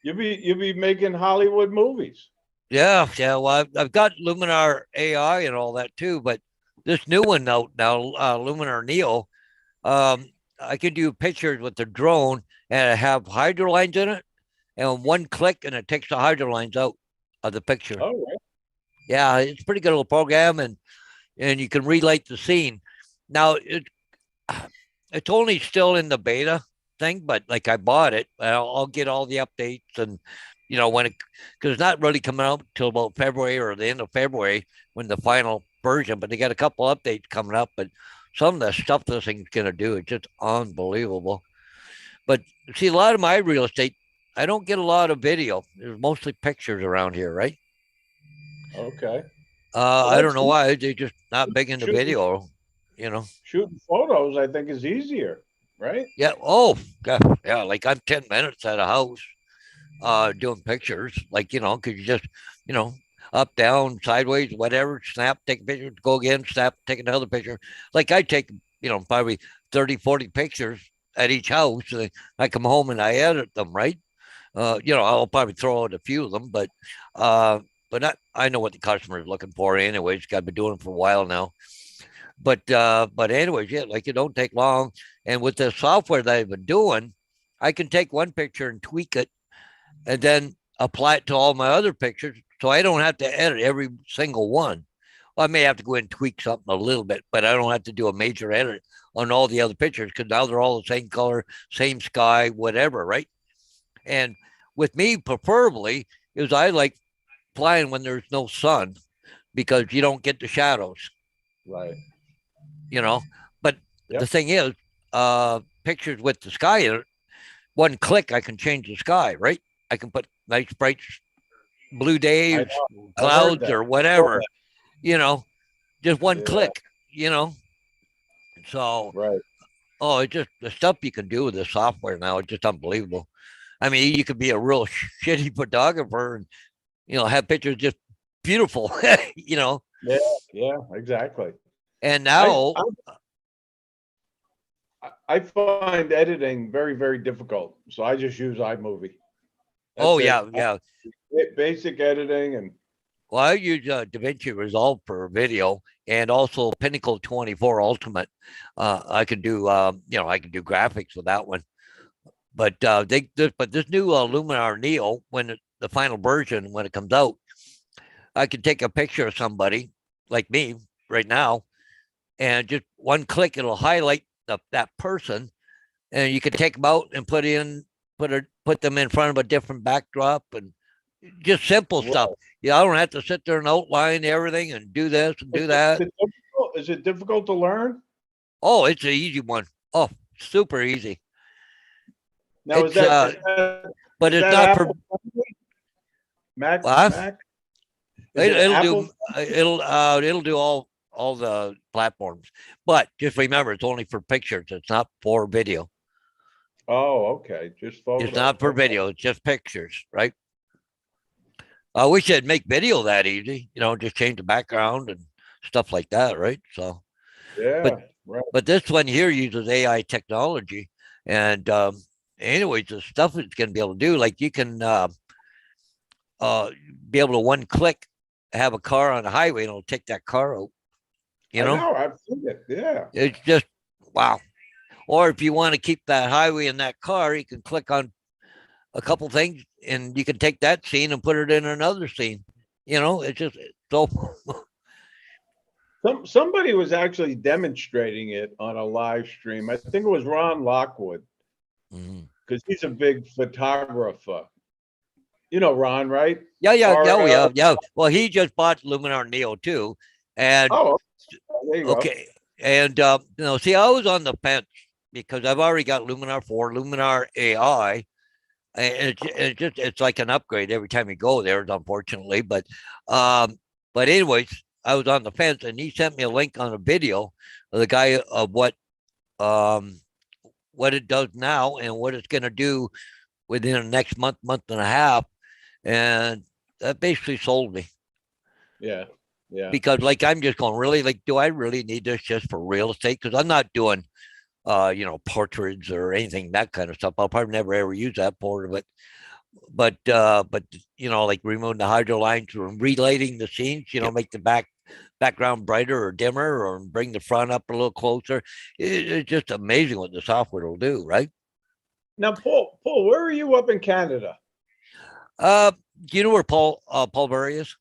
You'll be making Hollywood movies. Yeah. Well, I've got Luminar AI and all that too, but this new one out now, Luminar Neo, I can do pictures with the drone and I have hydro lines in it, and one click and it takes the hydro lines out of the picture. Oh, right. Yeah, it's a pretty good little program, and you can relight the scene. Now it's only still in the beta thing, but like I bought it, I'll get all the updates, and when because it's not really coming out till about February or the end of February when the final version, but they got a couple updates coming up. But some of the stuff this thing's gonna do is just unbelievable. But see, a lot of my real estate, I don't get a lot of video. There's mostly pictures around here, right? Okay. I don't that's know good. why they're just not big into Shooting- video. Shooting photos, I think, is easier, right? Yeah. Oh, God. Yeah. Like I'm 10 minutes at a house, doing pictures. Like because you just, up, down, sideways, whatever. Snap, take a picture, go again, snap, take another picture. Like I take, probably 30, 40 pictures at each house. And I come home and I edit them, right? I'll probably throw out a few of them, but not. I know what the customer is looking for, anyways. I've been doing it for a while now. But anyways, yeah, like it don't take long. And with the software that I've been doing, I can take one picture and tweak it, and then apply it to all my other pictures, so I don't have to edit every single one. Well, I may have to go in and tweak something a little bit, but I don't have to do a major edit on all the other pictures because now they're all the same color, same sky, whatever, right? And with me, preferably, is I like flying when there's no sun because you don't get the shadows, Right. you know. But Yep. the thing is, pictures with the sky in it, one click, I can change the sky, right? I can put nice, bright blue days, I heard clouds, that. or whatever, you know, just one Yeah. click, you know. So, Right. oh, it's just the stuff you can do with this software now. It's just unbelievable. I mean, you could be a real shitty photographer and, have pictures just beautiful, Yeah, exactly. And now, I find editing very, very difficult. So I just use iMovie. oh, That's yeah, it. yeah. Basic editing and Well, I use DaVinci Resolve for video and also Pinnacle 24 Ultimate. I can do, I can do graphics with that one. But this new Luminar Neo, the final version, when it comes out, I can take a picture of somebody like me right now, and just one click, it'll highlight that person, and you can take them out and put them in front of a different backdrop, and just simple stuff. Yeah, I don't have to sit there and outline everything and do this and do that. Is it difficult to learn? Oh, it's an easy one. Oh, super easy. Now It's, but is it's that not Apple for friendly? Mac? What? Mac? Is it Apple? It'll do all the platforms, but just remember, it's only for pictures. It's not for video. Oh, okay. Just photo. It's not for video. It's just pictures, right? I wish they'd make video that easy. Just change the background and stuff like that, right? So, Yeah, right. but this one here uses AI technology, and anyways, the stuff it's going to be able to do, like you can be able to one click have a car on the highway and it'll take that car out. I know, I've seen it. Yeah. It's just wow. Or if you want to keep that highway in that car, you can click on a couple things and you can take that scene and put it in another scene. It's just so. Somebody was actually demonstrating it on a live stream. I think it was Ron Lockwood, because he's a big photographer. You know Ron, right? Yeah. Well, he just bought Luminar Neo too, and there you go. okay, and see, I was on the fence because I've already got Luminar 4, Luminar AI. And it's like an upgrade every time you go there, unfortunately. But anyways, I was on the fence, and he sent me a link on a video of the guy of what it does now and what it's going to do within the next month and a half, and that basically sold me. Yeah. Because I'm just going, really, do I really need this just for real estate? Because I'm not doing portraits or anything, that kind of stuff. I'll probably never ever use that for it, but like removing the hydro lines or relighting the scenes, make the background brighter or dimmer, or bring the front up a little closer. It's just amazing what the software will do, right? Now, Paul, where are you up in Canada? Do you know where Paul Berry is?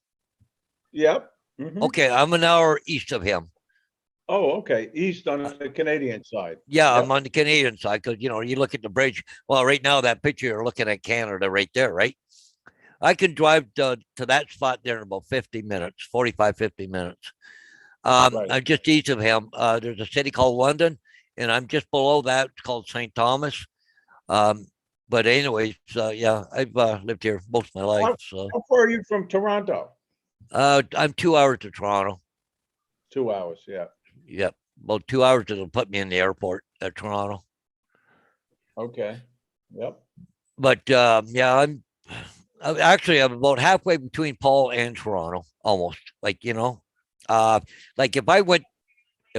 Yep. Mm-hmm. Okay, I'm an hour east of him. Oh, okay. East on the Canadian side. Yeah, yep. I'm on the Canadian side because, you look at the bridge. Well, right now, that picture, you're looking at Canada right there, right? I can drive to that spot there in about 50 minutes, 45, 50 minutes. Right. I'm just east of him. There's a city called London, and I'm just below that. It's called St. Thomas. But anyways, I've lived here most of my life. So. How far are you from Toronto? I'm 2 hours to Toronto. 2 hours, yeah. Yep, about 2 hours it'll put me in the airport at Toronto. Okay. Yep. But I'm about halfway between Paul and Toronto, almost. Like if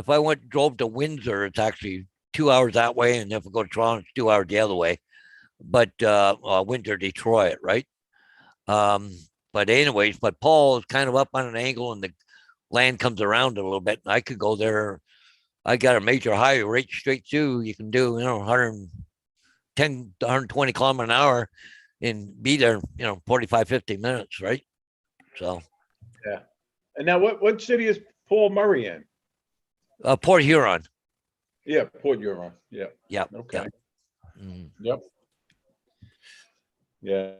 I drove to Windsor, it's actually 2 hours that way, and if I go to Toronto, it's 2 hours the other way. But Windsor, Detroit, right? But anyways, Paul is kind of up on an angle, and the land comes around a little bit, and I could go there. I got a major highway right straight through. You can do 110 to 120 kilometers an hour and be there 45, 50 minutes, right? So yeah. And now what city is Paul Murray in? Port Huron. Yeah, Port Huron. Yeah. Okay. Yep. Yeah,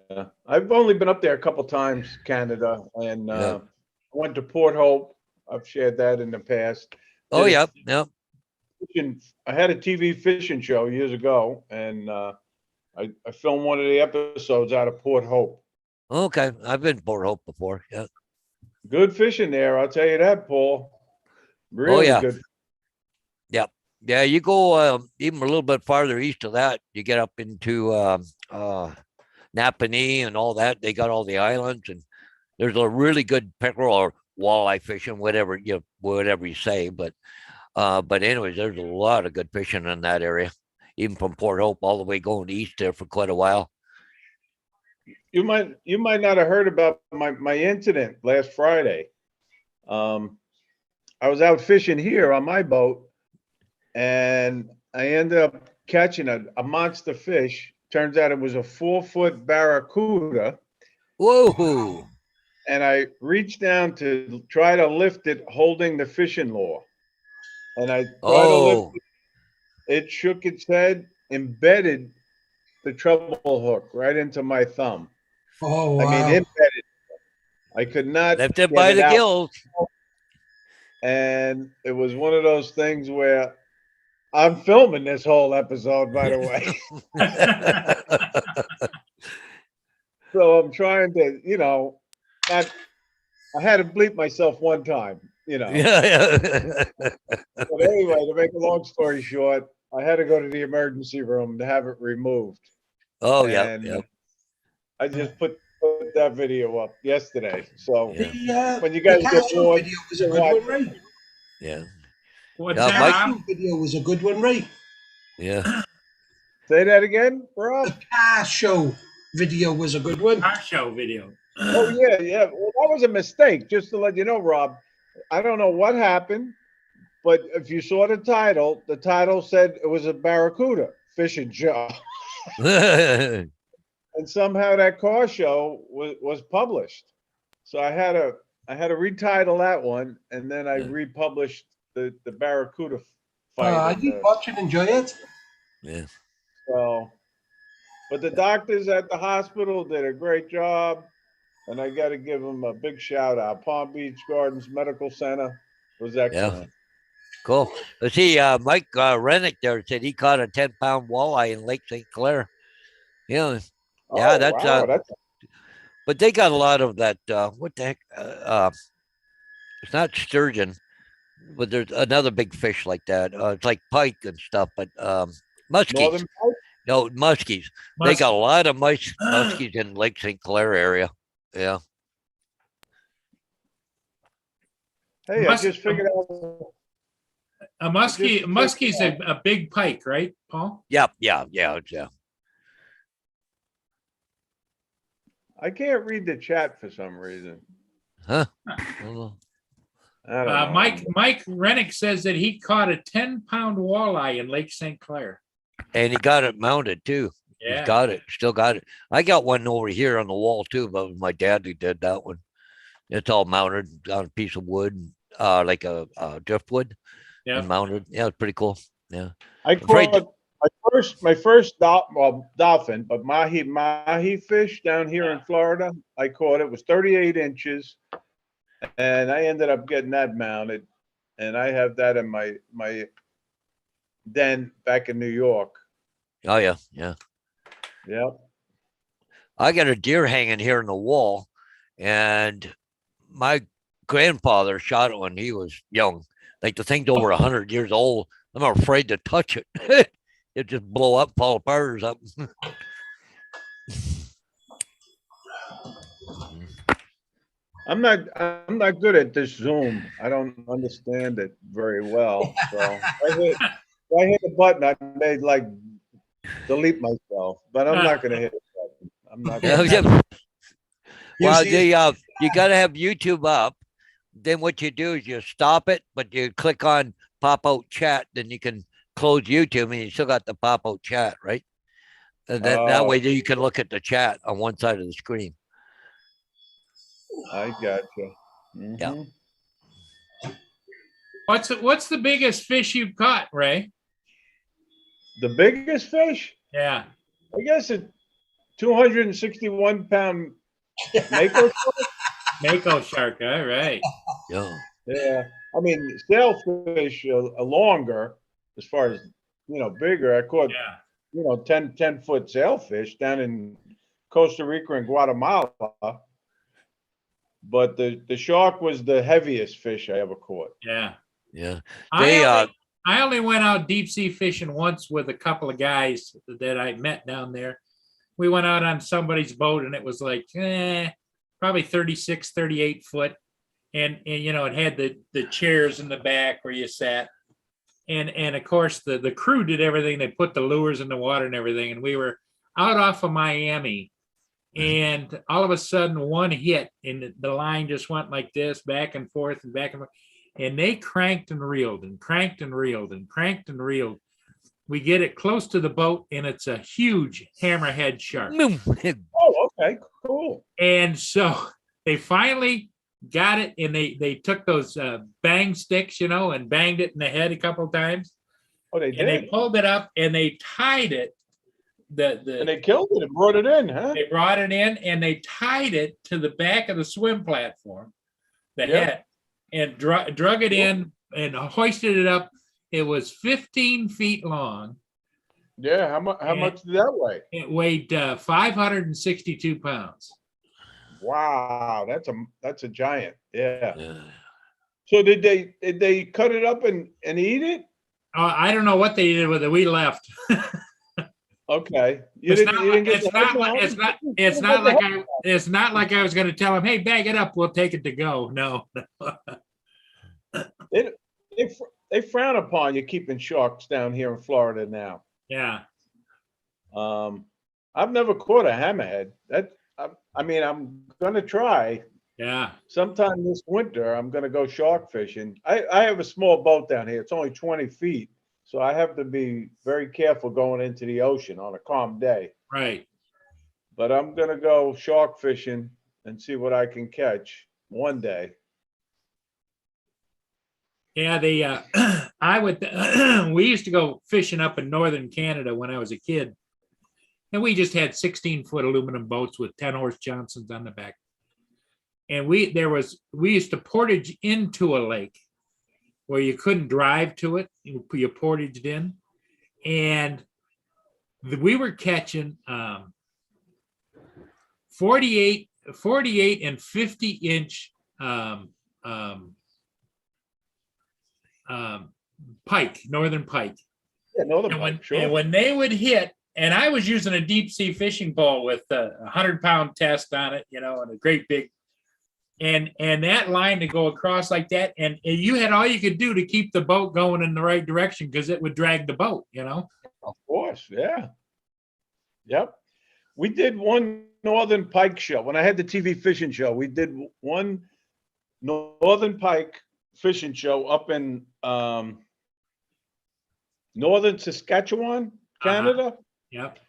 I've only been up there a couple times, Canada, and Yeah. went to Port Hope. I've shared that in the past. Oh, Did a yeah, yeah. fishing- I had a TV fishing show years ago, and I filmed one of the episodes out of Port Hope. Okay, I've been Port Hope before. Yeah. Good fishing there, I'll tell you that, Paul. Oh, Really yeah. good. Yeah, you go even a little bit farther east of that, you get up into Napanee and all that. They got all the islands, and there's a really good pickerel or walleye fishing, whatever you say. But anyways, there's a lot of good fishing in that area, even from Port Hope all the way going east there for quite a while. You might not have heard about my incident last Friday. I was out fishing here on my boat, and I ended up catching a monster fish. Turns out it was a 4-foot barracuda, Whoa! and I reached down to try to lift it holding the fishing lure. And I tried to lift Oh, it, shook its head, embedded the treble hook right into my thumb. Oh, wow. I mean, embedded. I could not lifted get by it the out. gills. And it was one of those things where I'm filming this whole episode, by the way. So I'm trying to, not, I had to bleep myself one time, Yeah. But anyway, to make a long story short, I had to go to the emergency room to have it removed. Oh, yeah, And yeah, I just put that video up yesterday. So yeah, when you guys the get cashew bored, video was a good one, right? yeah, What's Yeah, that, Mike- Rob? Cashew video was a good one, right? yeah. say that again, The Rob. car show video was a good one. Our show video. Oh yeah. Well, that was a mistake. Just to let you know, Rob. I don't know what happened, but if you saw the title said it was a barracuda fishing show, and somehow that car show was published. So I had to retitle that one, and then I Yeah. republished the barracuda I fight. did watch and enjoy it. Yeah. So, but the doctors at the hospital did a great job, and I got to give them a big shout out. Palm Beach Gardens Medical Center was excellent. Cool. Let's see. Mike Rennick there said he caught a 10-pound walleye in Lake St. Clair. Yeah, Yeah, Oh, that's, wow, that's but they got a lot of that. What the heck? It's not sturgeon, but there's another big fish like that. It's like pike and stuff, but muskies. Northern Pike. No, muskies. They got a lot of muskies in Lake St. Clair area. Yeah. Hey, I Mus- just figured out. A muskie's a big pike, right, Paul? Yeah. Yeah. I can't read the chat for some reason. Huh? I don't know. Mike Rennick says that he caught a 10-pound walleye in Lake St. Clair. And he got it mounted too. Yeah. He's got it. Still got it. I got one over here on the wall too, but it was my dad who did that one. It's all mounted on a piece of wood, like a driftwood, Yeah. and mounted. Yeah, it's pretty cool. Yeah. I afraid- caught my first dolphin, but mahi fish down here in Florida. I caught it was 38 inches, and I ended up getting that mounted, and I have that in my den back in New York. Oh yeah. Yeah. Yep. I got a deer hanging here in the wall, and my grandfather shot it when he was young. Like the thing's over 100 years old. I'm afraid to touch it. It just blow up, fall apart or something. I'm not good at this Zoom. I don't understand it very well. So if I hit a button, I may like delete myself, but I'm not gonna hit a button. I'm not gonna. Well, see- you got to have YouTube up. Then what you do is you stop it, but you click on pop out chat. Then you can close YouTube, and you still got the pop out chat, right? And then that way you can look at the chat on one side of the screen. I gotcha. Yeah. Mhm. What's the biggest fish you've caught, Ray? The biggest fish? Yeah. I guess it 261-pound Mako. Mako shark. All right. Yeah. Yeah, I mean, sailfish are longer as far as, bigger. I caught, Yeah. 10-foot sailfish down in Costa Rica and Guatemala. But the shark was the heaviest fish I ever caught. Yeah. Yeah. I They, only, I only went out deep sea fishing once with a couple of guys that I met down there. We went out on somebody's boat and it was like, probably 36, 38 foot. And it had the chairs in the back where you sat. And of course the crew did everything. They put the lures in the water and everything. And we were out off of Miami. And all of a sudden one hit and the line just went like this, back and forth and back and forth. And they cranked and reeled and cranked and reeled and cranked and reeled. We get it close to the boat and it's a huge hammerhead shark. Oh, okay, cool. And so they finally got it and they took those bang sticks, and banged it in the head a couple of times. Oh, they And they did. pulled it up and they tied it. And they killed it and brought it in, huh? They brought it in and they tied it to the back of the swim platform, the Yeah. head, and drug it in and hoisted it up. It was 15 feet long. Yeah, how much did that weigh? It weighed 562 pounds. Wow, that's a giant. Yeah. Yeah. So did they cut it up and eat it? I don't know what they did with it. We left. Okay. It's not like I was going to tell them, hey, bag it up. We'll take it to go. No. They frown upon you keeping sharks down here in Florida now. Yeah. I've never caught a hammerhead. I'm gonna try. Yeah. Sometime this winter, I'm gonna go shark fishing. I have a small boat down here. It's only 20 feet. So I have to be very careful going into the ocean on a calm day. Right. But I'm gonna go shark fishing and see what I can catch one day. Yeah. We used to go fishing up in northern Canada when I was a kid. And we just had 16-foot aluminum boats with 10-horse Johnsons on the back. And we used to portage into a lake where you couldn't drive to it. You portaged in. And we were catching 48 and 50-inch pike, northern pike. Yeah, northern pike, sure. And when they would hit, and I was using a deep sea fishing pole with a 100-pound test on it, and a great big, and that line to go across like that, and you had all you could do to keep the boat going in the right direction because it would drag the boat, Of course, yeah. Yep. We did one northern pike show. When I had the TV fishing show, we did one northern pike fishing show up in northern Saskatchewan, Canada. Yep.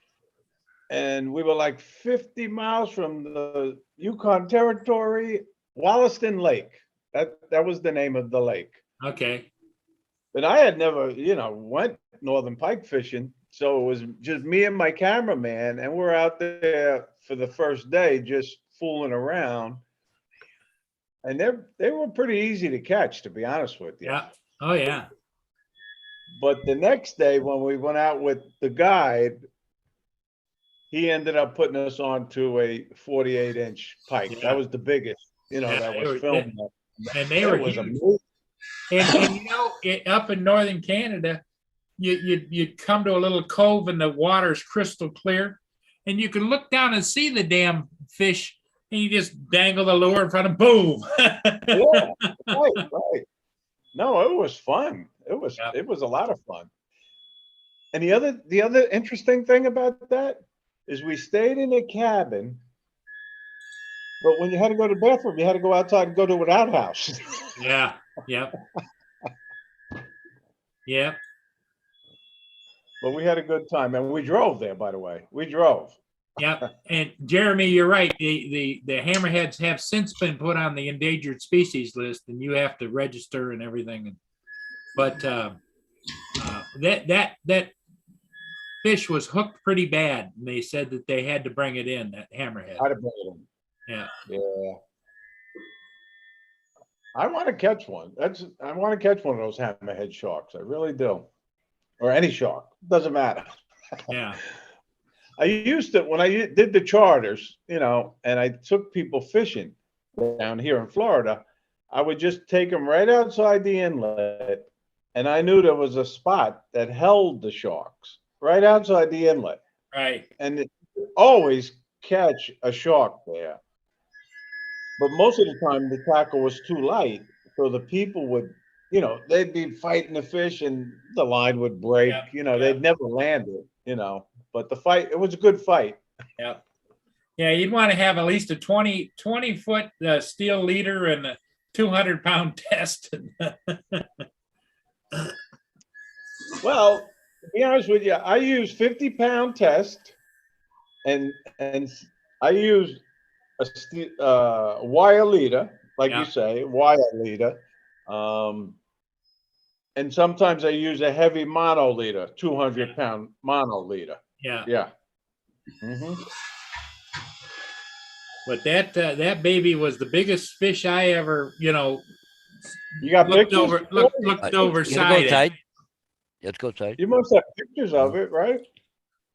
And we were like 50 miles from the Yukon Territory, Wollaston Lake. That was the name of the lake. Okay. But I had never, went northern pike fishing. So it was just me and my cameraman, and we're out there for the first day just fooling around. And they were pretty easy to catch, to be honest with you. Yeah. Oh yeah. But the next day when we went out with the guide, he ended up putting us onto a 48-inch pike. Yeah. That was the biggest, that was filmed. And they were It was huge. amazing. And up in northern Canada, you'd come to a little cove and the water's crystal clear, and you can look down and see the damn fish, and you just dangle the lure in front of boom. Yeah, right. No, it was fun. It was a lot of fun. And the other interesting thing about that is we stayed in a cabin, but when you had to go to the bathroom, you had to go outside and go to an outhouse. Yeah. Yep. Yep. But we had a good time, and we drove there, by the way. We drove. Yep. And Jeremy, you're right. The hammerheads have since been put on the endangered species list, and you have to register and everything. But that fish was hooked pretty bad, and they said that they had to bring it in, that hammerhead. I'd have brought them. Yeah. Yeah. I want to catch one. I want to catch one of those hammerhead sharks. I really do. Or any shark. Doesn't matter. Yeah. I used to, when I did the charters, you know, and I took people fishing down here in Florida, I would just take them right outside the inlet. And I knew there was a spot that held the sharks right outside the inlet. Right. And it always catch a shark there. But most of the time the tackle was too light. So the people would, you know, they'd be fighting the fish and the line would break, Yeah, you know, yeah. they'd never land it, you know, but the fight, it was a good fight. Yeah. Yeah, you'd want to have at least a 20 foot steel leader and a 200-pound test. Well, to be honest with you, I use 50-pound test and I use a wire leader, like Yeah. you say, wire leader. And sometimes I use a heavy mono leader, 200-pound mono leader. Yeah. Yeah. Mhm. But that baby was the biggest fish I ever, you know, You got looked pictures? over looked You gotta go overside. outside. Let's go outside. You must have pictures of it, right?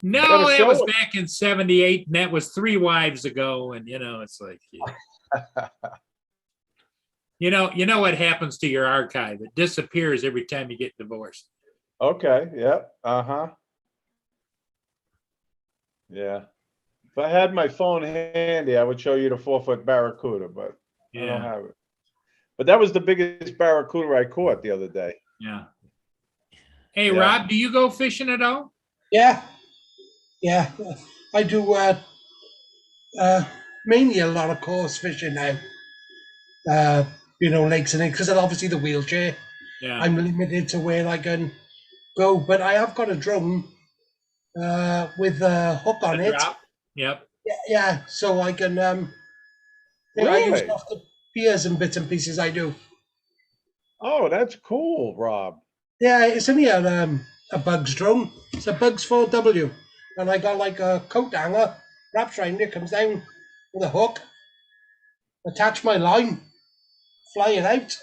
No, gotta that show was it. back in '78, and that was 3 wives ago. And you know, it's like, yeah. you know what happens to your archive? It disappears every time you get divorced. Okay, yeah, uh-huh. Yeah. If I had my phone handy, I would show you the 4-foot barracuda, but I don't Yeah, have it. But that was the biggest barracuda I caught the other day. yeah. Hey, Yeah. Rob, do you go fishing at all? Yeah, yeah. I do mainly a lot of course fishing now. You know, lakes and it because obviously the wheelchair. Yeah, I'm limited to where I can go, but I have got a drum with a hook on A it. drop? Yep. Yeah, so I can yeah, I use Really? it off the piers and bits and pieces. I do. Oh, that's cool, Rob. Yeah, it's only a Bugs drum. It's a Bugs 4W, and I got like a coat hanger wraps around it, comes down with a hook, attach my line, fly it out,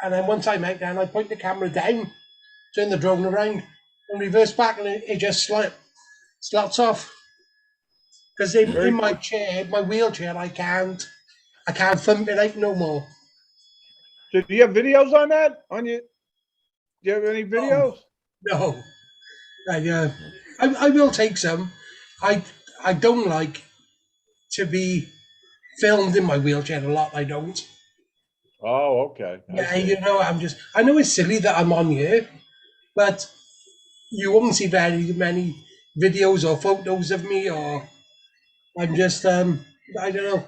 and then once I'm out, then I point the camera down, turn the drone around, and reverse back, and it just slots off. Because Very in my chair, my wheelchair, I can't thump it out no more. So do you have videos on that? On you? Do you have any videos? No, I will take some. I don't like to be filmed in my wheelchair a lot. I don't. Oh, okay. I Yeah, see. you know, I know it's silly that I'm on here, but you won't see very many videos or photos of me, or I'm just I don't know.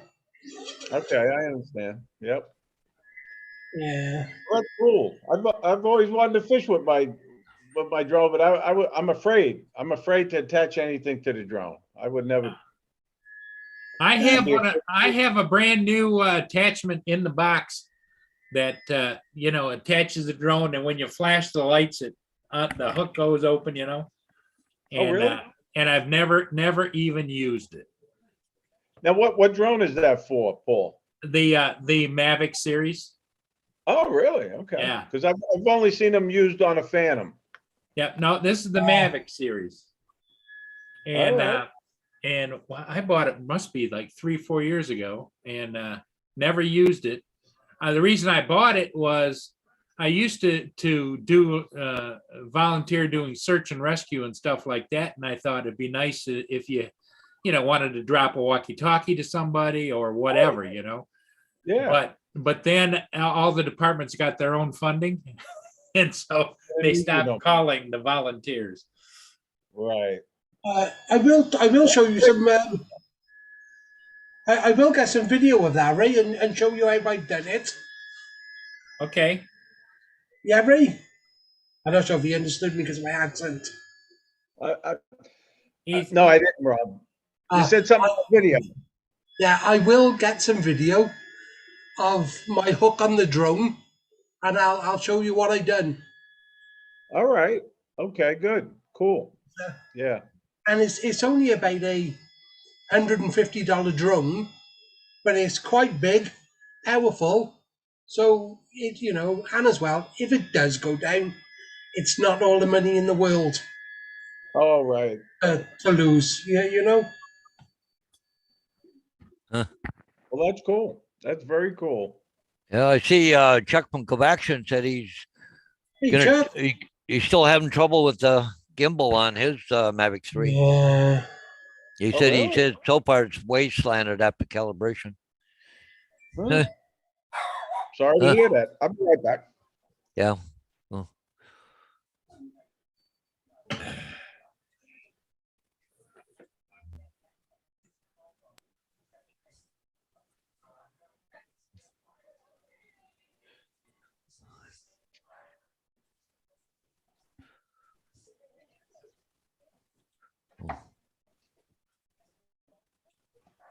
Okay, I understand. Yep. Yeah. Well, that's cool. I've always wanted to fish with my drone, but I'm afraid. I'm afraid to attach anything to the drone. I would never. I have Yeah. one. I have a brand new attachment in the box that you know, attaches the drone, and when you flash the lights, the hook goes open. You know. Oh, And, really? and I've never even used it. Now, what drone is that for, Paul? The Mavic series. Oh, really? Okay. Yeah. Because I've only seen them used on a Phantom. Yeah, no, this is the Mavic series. And All right. I bought it, must be like 3-4 years ago, and never used it. The reason I bought it was I used to do volunteer doing search and rescue and stuff like that, and I thought it'd be nice if you know, wanted to drop a walkie-talkie to somebody or whatever, you know. Yeah. But then all the departments got their own funding, and so they You stopped don't- calling the volunteers. Right. I will show you some. I will get some video of that, Ray, and show you how I've done it. Okay. Yeah, Ray. I'm not sure if you understood me because of my accent. He's- No, I didn't, Rob. You Ah, said something about video. Yeah, I will get some video of my hook on the drone, and I'll show you what I done. All right. Okay, good. Cool. Yeah. and it's only about a $150 drone, but it's quite big, powerful. So it, and as well, if it does go down, it's not all the money in the world All right. to lose. Yeah, Well, that's cool. That's very cool. Yeah, I see Chuck from Covaxion said he's Hey, gonna Chuck. he's still having trouble with the gimbal on his Mavic 3. Yeah. He Oh, said really? he said so far it's way slanted after calibration. Huh. Sorry to hear that. I'll be right back. Yeah.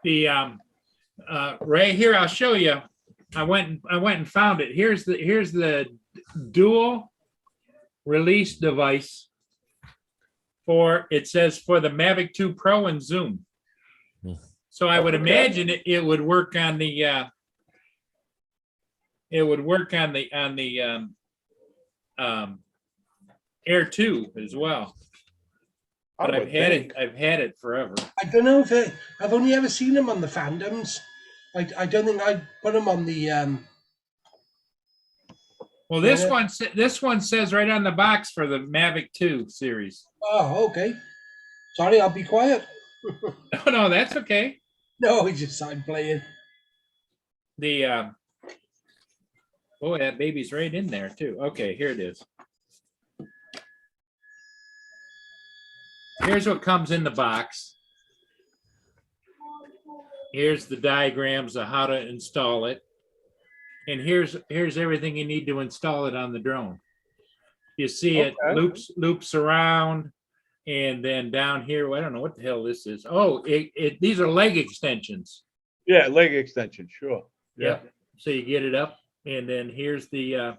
The right here, I'll show you. I went and found it. Here's the dual release device for, it says for the Mavic 2 Pro and Zoom. So I would Okay. imagine it would work on the Air 2 as well. I But would think. I've had it forever. I don't know if I've only ever seen them on the fandoms. I don't think I put them on the. Well, this Yeah. one says right on the box for the Mavic 2 series. Oh, okay. Sorry, I'll be quiet. No, that's okay. No, he just started playing. The oh, that baby's right in there too. Okay, here it is. Here's what comes in the box. Here's the diagrams of how to install it. And here's everything you need to install it on the drone. You see it Okay. loops around, and then down here, well, I don't know what the hell this is. Oh, these are leg extensions. Yeah, leg extension, sure. Yeah. Yep. So you get it up, and then here's the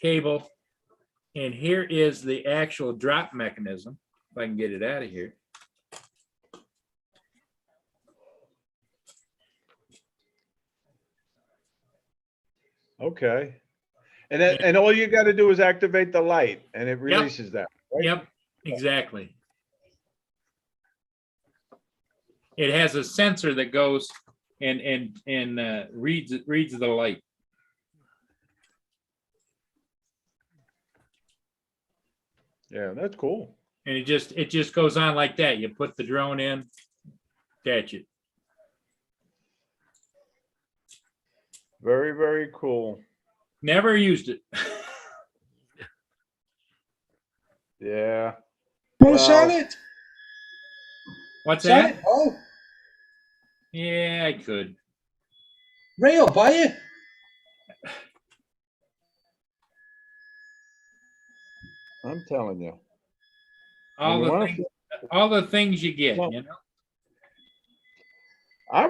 cable, and here is the actual drop mechanism. If I can get it out of here. Okay. And all you got to do is activate the light and it releases that. Right? Yep, exactly. It has a sensor that goes and reads the light. Yeah, that's cool. And it just goes on like that. You put the drone in, attach it. Very, very cool. Never used it. Yeah. Want to sell Well- it? What's Sell that? it? Oh, Yeah, I could. Ray will buy it. I'm telling you. All You the wanna- things, all the things you get, Well- you know. I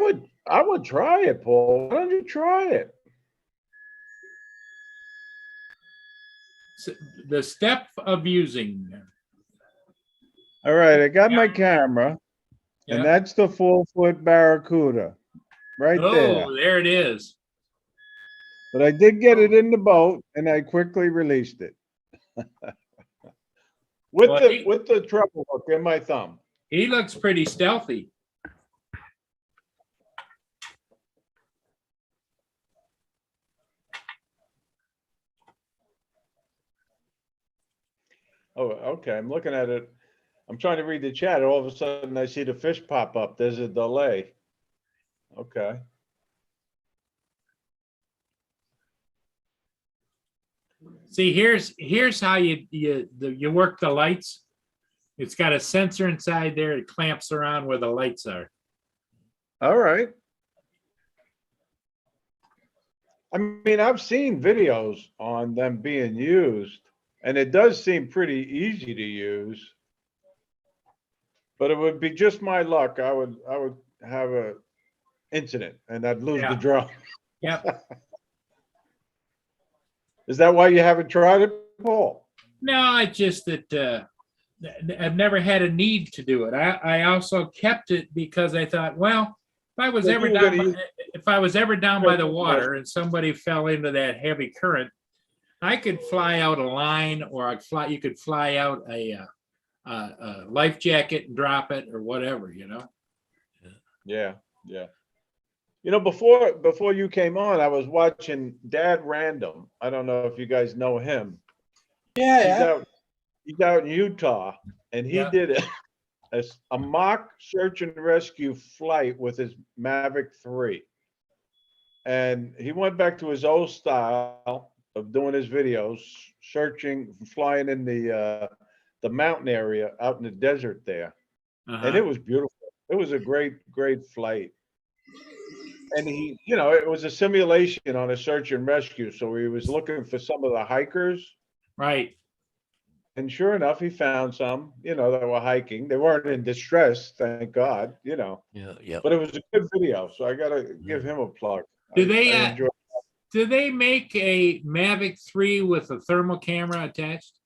would try it, Paul. Why don't you try it? The step of using. All right, I got my camera, Yeah. and that's the 4-foot Barracuda, right there. Oh, there it is. But I did get it in the boat, and I quickly released it. With Well, the treble hook in my thumb. He looks pretty stealthy. Oh, okay, I'm looking at it. I'm trying to read the chat. All of a sudden, I see the fish pop up. There's a delay. Okay. See, here's how you work the lights. It's got a sensor inside there. It clamps around where the lights are. All right. I mean, I've seen videos on them being used, and it does seem pretty easy to use. But it would be just my luck. I would have a incident and I'd lose the Yeah. drone. Yep. Is that why you haven't tried it, Paul? No, it's just that I've never had a need to do it. I also kept it because I thought, well, if I was Well, ever you were down, gonna use- if I was ever down by the Right. water and somebody fell into that heavy current, I could fly out a line, or you could fly out a life jacket and drop it or whatever, you know? Yeah, yeah. You know, before you came on, I was watching Dad Random. I don't know if you guys know him. Yeah, He's yeah. out in Utah, and he Yeah. did a mock search and rescue flight with his Mavic 3. And he went back to his old style of doing his videos, searching, flying in the mountain area out in the desert there. And Uh-huh. it was beautiful. It was a great flight. And it was a simulation on a search and rescue. So he was looking for some of the hikers. Right. And sure enough, he found some, that were hiking. They weren't in distress, thank God, Yeah, yeah. but it was a good video. So I got to give him a plug. Do they, I enjoy Do they make a Mavic 3 with a thermal camera attached?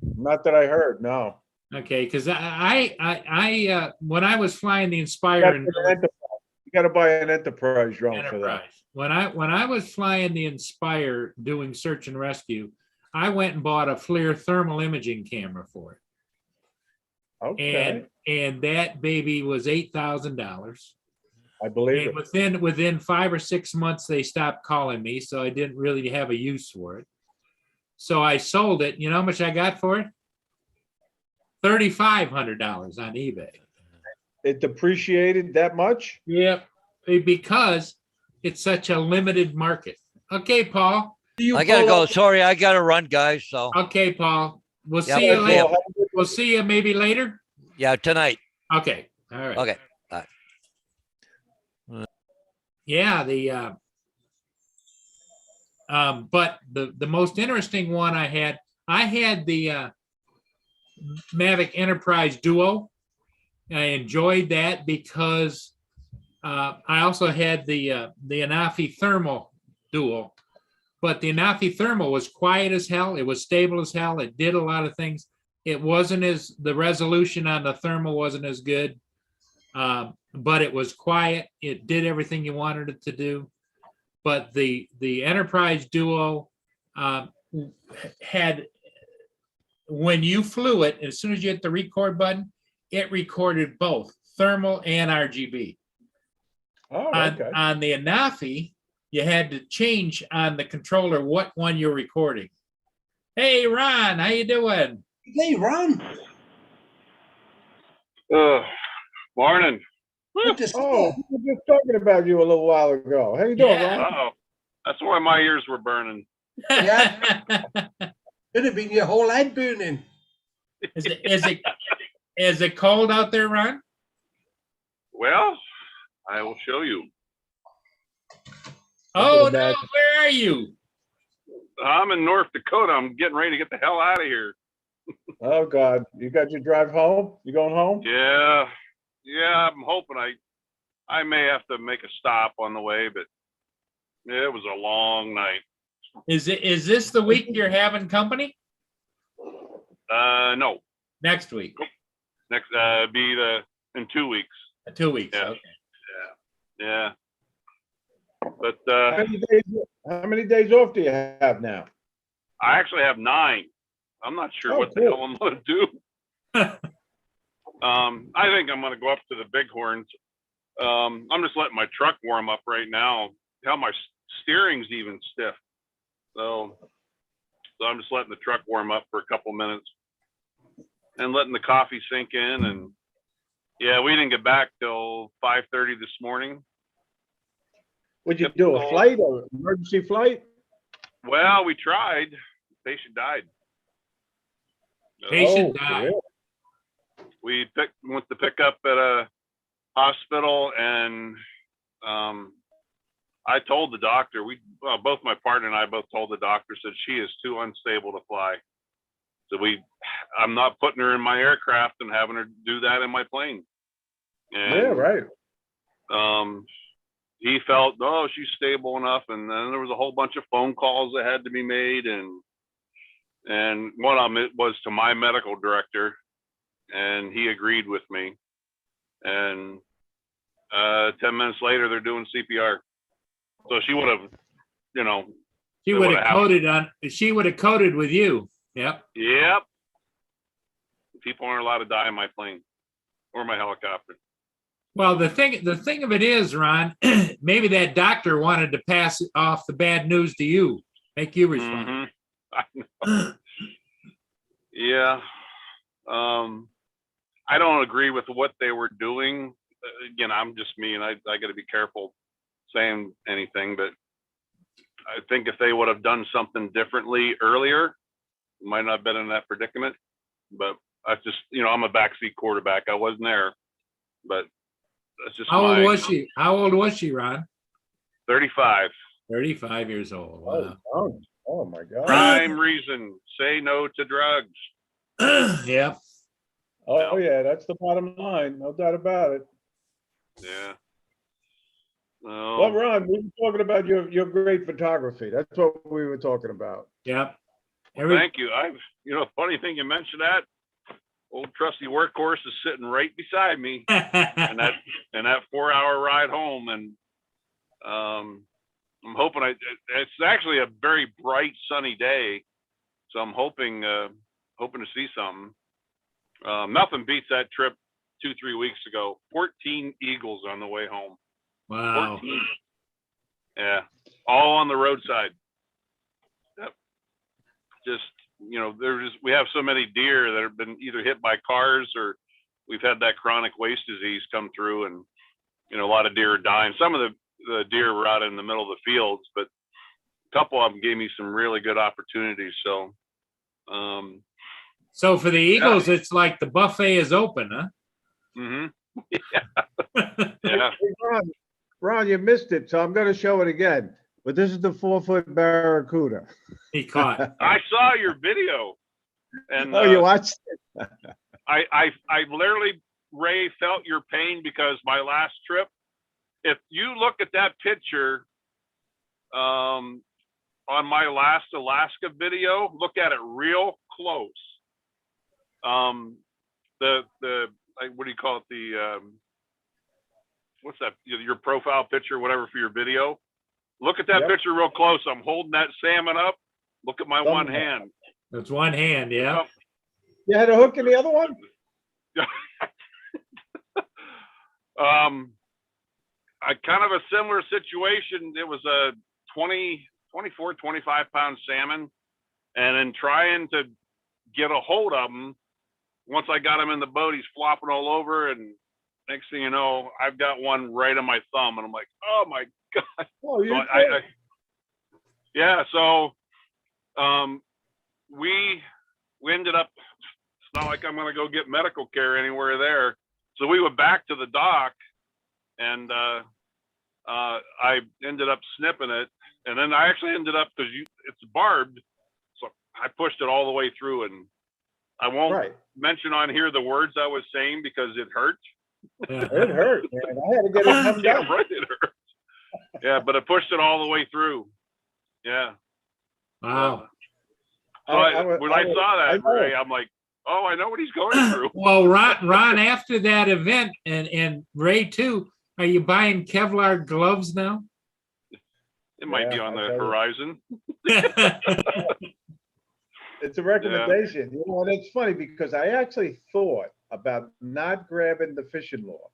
Not that I heard, no. Okay, because I when I was flying the Inspire in You got to buy an Enterprise drone for that. Enterprise, when I was flying the Inspire doing search and rescue, I went and bought a FLIR thermal imaging camera for it, Okay, and that baby was $8,000. I believe And it. within 5 or 6 months, they stopped calling me, so I didn't really have a use for it. So I sold it. You know how much I got for it? $3,500 on eBay. It depreciated that much? Yep, because it's such a limited market. Okay, Paul. I gotta go. Sorry, I gotta run, guys. So Okay, Paul. We'll Yeah, see you cool. later. We'll see you maybe later. yeah, tonight. Okay. All right. Okay. Yeah, but the most interesting one I had the Mavic Enterprise Duo. I enjoyed that because I also had the Anafi Thermal Duo, but the Anafi Thermal was quiet as hell. It was stable as hell. It did a lot of things. The resolution on the thermal wasn't as good. But it was quiet. It did everything you wanted it to do. But the Enterprise Duo had, when you flew it, as soon as you hit the record button, it recorded both thermal and RGB. Oh, okay. On the Anafi, you had to change on the controller what one you're recording. Hey, Ron, how you doing? Hey, Ron. Morning. Good to see Oh, you. we were just talking about you a little while ago. How you doing, Yeah. Ron? Oh, that's why my ears were burning. Yeah. Could have been your whole head burning. Is it cold out there, Ron? Well, I will show you. Oh, no, imagine. where are you? I'm in North Dakota. I'm getting ready to get the hell out of here. Oh, God. You got your drive home? You going home? Yeah. Yeah, I'm hoping I may have to make a stop on the way, but yeah, it was a long night. Is this the week you're having company? No. Next week, Next be in 2 weeks. 2 weeks. Yeah. Okay. Yeah. But How many days off do you have now? I actually have 9. I'm not sure Oh, what the cool. hell I'm gonna do. I think I'm gonna go up to the Bighorns. I'm just letting my truck warm up right now. Hell, my steering's even stiff. So I'm just letting the truck warm up for a couple minutes and letting the coffee sink in. And yeah, we didn't get back till 5:30 this morning. Would you do a flight or emergency flight? Well, we tried. Patient died. Patient Oh, died. really? We went to pick up at a hospital, and I told the doctor, both my partner and I both told the doctor, said she is too unstable to fly. So I'm not putting her in my aircraft and having her do that in my plane. And, Yeah, right. he felt, she's stable enough. And then there was a whole bunch of phone calls that had to be made. And And one of them, it was to my medical director, and he agreed with me. And 10 minutes later, they're doing CPR. So she would have, you know, She It would would've have coded on, she would have coded with you. Yep. yep. People aren't allowed to die in my plane or my helicopter. Well, the thing of it is, Ron, maybe that doctor wanted to pass off the bad news to you, make you respond. Mhm. I know. Yeah. I don't agree with what they were doing. Again, I'm just me, and I got to be careful saying anything, but I think if they would have done something differently earlier, we might not have been in that predicament. But I just, you know, I'm a backseat quarterback. I wasn't there, but that's just How old my was she? How old was she, Ron? 35. 35 years old. Wow. Oh my God. Prime reason, say no to drugs. Yep. Oh, yeah, that's the bottom line. No doubt about it. Yeah. Well, Ron, we were talking about your great photography. That's what we were talking about. Yep. Thank you. You know, funny thing you mentioned that. Old trusty workhorse is sitting right beside me, and that 4-hour ride home, and I'm hoping it's actually a very bright sunny day, so I'm hoping to see something. Nothing beats that trip 2-3 weeks ago. 14 eagles on the way home. Wow. 14. Yeah, all on the roadside. Yep. Just, you know, we have so many deer that have been either hit by cars, or we've had that chronic waste disease come through, and, you know, a lot of deer are dying. Some of the deer were out in the middle of the fields, but a couple of them gave me some really good opportunities. So, So for the Eagles, it's like the buffet is open, huh? Yeah. Yeah. Hey, Ron, you missed it, so I'm going to show it again. But this is the 4-foot barracuda. He caught. I saw your video, and Oh, you watched it? I literally, Ray, felt your pain, because my last trip, if you look at that picture on my last Alaska video, look at it real close. What do you call it? What's that? Your profile picture, whatever, for your video. Look at that Yep. picture real close. I'm holding that salmon up. Look at my one hand. That's one hand, yeah. You had a hook in the other one? I kind of a similar situation. It was a 24, 25 pound salmon. And in trying to get a hold of him, once I got him in the boat, he's flopping all over. And next thing you know, I've got one right on my thumb. And I'm like, oh my God. Oh, you So yeah. So we ended up, it's not like I'm going to go get medical care anywhere there. So we went back to the dock, and I ended up snipping it. And then I actually ended up, because it's barbed, so I pushed it all the way through. And I won't mention on here the words I was saying, because it hurt. It hurt, man. I had to get it come down. Yeah, right, it hurt. Yeah, but I pushed it all the way through. Yeah. Wow. When I saw that, Ray, I'm like, oh, I know what he's going through. Well, Ron, after that event, and Ray too, are you buying Kevlar gloves now? It might be on the horizon. It's a recommendation. You know, and it's funny, because I actually thought about not grabbing the fishing lure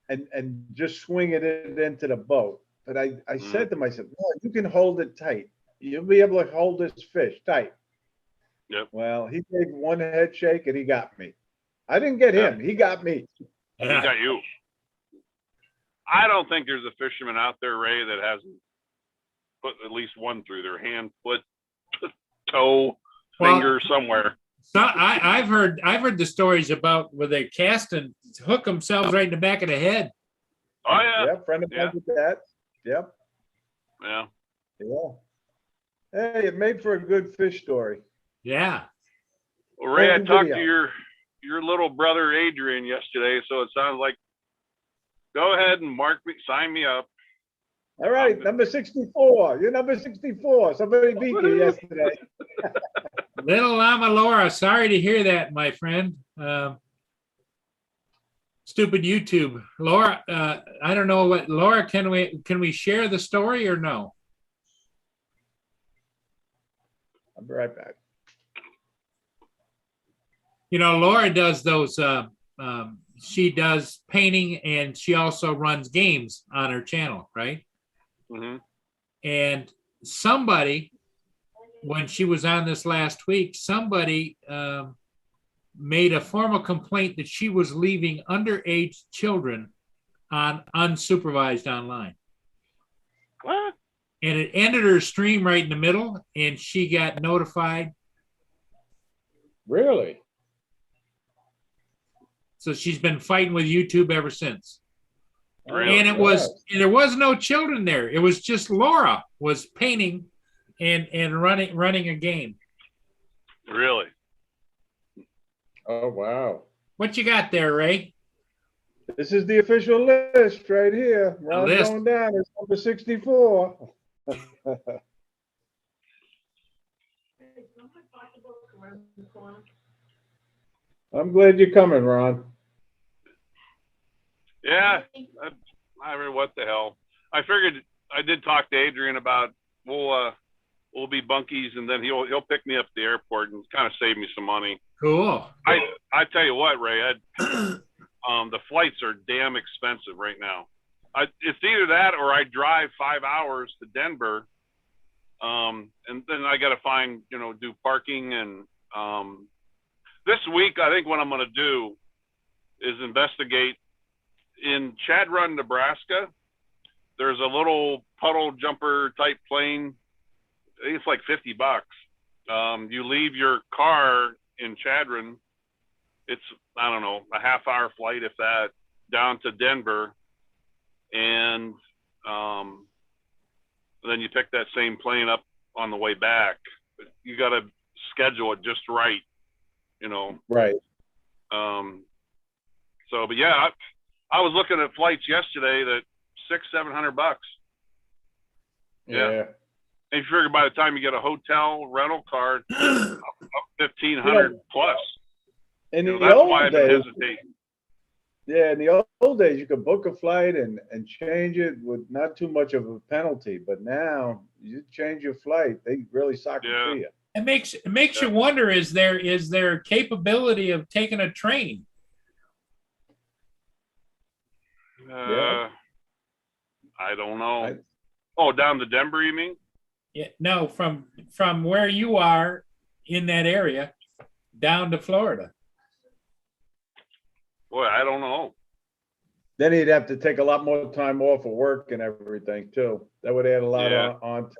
and just swinging it into the boat. But I said to myself, no, you can hold it tight. You'll be able to hold this fish tight. Yep. Well, he gave one head shake and he got me. I didn't get him. He got me. He got you. I don't think there's a fisherman out there, Ray, that hasn't put at least one through their hand, foot, toe, finger, somewhere. So I've heard the stories about where they cast and hook themselves right in the back of the head. Oh yeah. Yep, friend of mine with that. Yep. Yeah. Yeah. Hey, it made for a good fish story. Yeah. Well, Ray, I talked to your little brother Adrian yesterday, so it sounds like, go ahead and sign me up. All right, number 64. You're number 64. Somebody beat you yesterday. Little Llama Laura, sorry to hear that, my friend. Stupid YouTube. Laura, I don't know what, Laura, can we share the story or no? I'll be right back. You know, Laura does those, she does painting and she also runs games on her channel, right? Hmm. And somebody, when she was on this last week, somebody made a formal complaint that she was leaving underage children on unsupervised online. What? And it ended her stream right in the middle, and she got notified. Really? So she's been fighting with YouTube ever since. Really? And there was no children there. It was just Laura was painting and running a game. Really? Oh, wow. What you got there, Ray? This is the official list right here. Ron's list. going down. It's number 64. I'm glad you're coming, Ron. Yeah. I mean, what the hell? I figured I did talk to Adrian about we'll be bunkies, and then he'll pick me up at the airport and kind of save me some money. Cool. I tell you what, Ray, the flights are damn expensive right now. It's either that or I drive 5 hours to Denver, and then I got to find, do parking. And this week, I think what I'm going to do is investigate in Chad Run, Nebraska. There's a little puddle jumper type plane. I think it's like $50. You leave your car in Chadron. It's, I don't know, a half-hour flight, if that, down to Denver. And then you pick that same plane up on the way back. You got to schedule it just right, Right. But yeah, I was looking at flights yesterday that $600-700. Yeah. And you figure by the time you get a hotel rental car, up 1,500 plus. In the That's old why I've been days, hesitating. yeah, in the old days, you could book a flight and change it with not too much of a penalty. But now, you change your flight, they really sock it Yeah. to you. It makes you wonder, is there capability of taking a train? Yeah. I don't know. I- Oh, down to Denver, you mean? Yeah, no, from where you are in that area down to Florida. Boy, I don't know. Then he'd have to take a lot more time off of work and everything too. That would add a lot Yeah. on.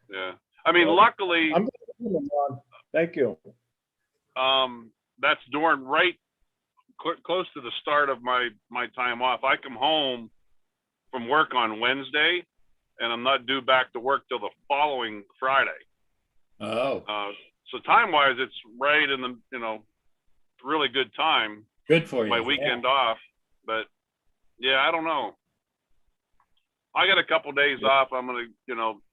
Yeah. I mean, Well, luckily, I'm Ron. Thank you. that's during right close to the start of my time off. I come home from work on Wednesday, and I'm not due back to work till the following Friday. Oh, So time-wise, it's right in the, really good time, good for you. my weekend off. But yeah, I don't know. I got a couple days off. I'm gonna,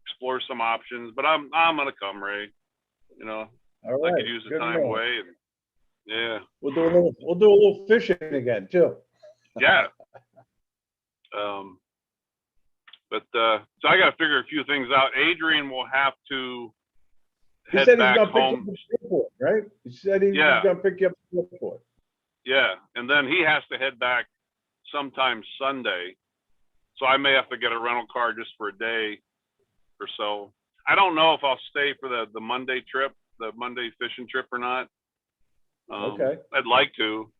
explore some options. But I'm gonna come, Ray. All I right. could use the Good time enough. away. And, yeah, We'll do a little fishing again too. yeah. So I got to figure a few things out. Adrian will have to He head said he's back gonna pick you home. up at the airport, right? He said he's Yeah. gonna pick you up at the airport. Yeah, and then he has to head back sometime Sunday. So I may have to get a rental car just for a day or so. I don't know if I'll stay for the Monday trip, the Monday fishing trip or not. Okay. I'd like to.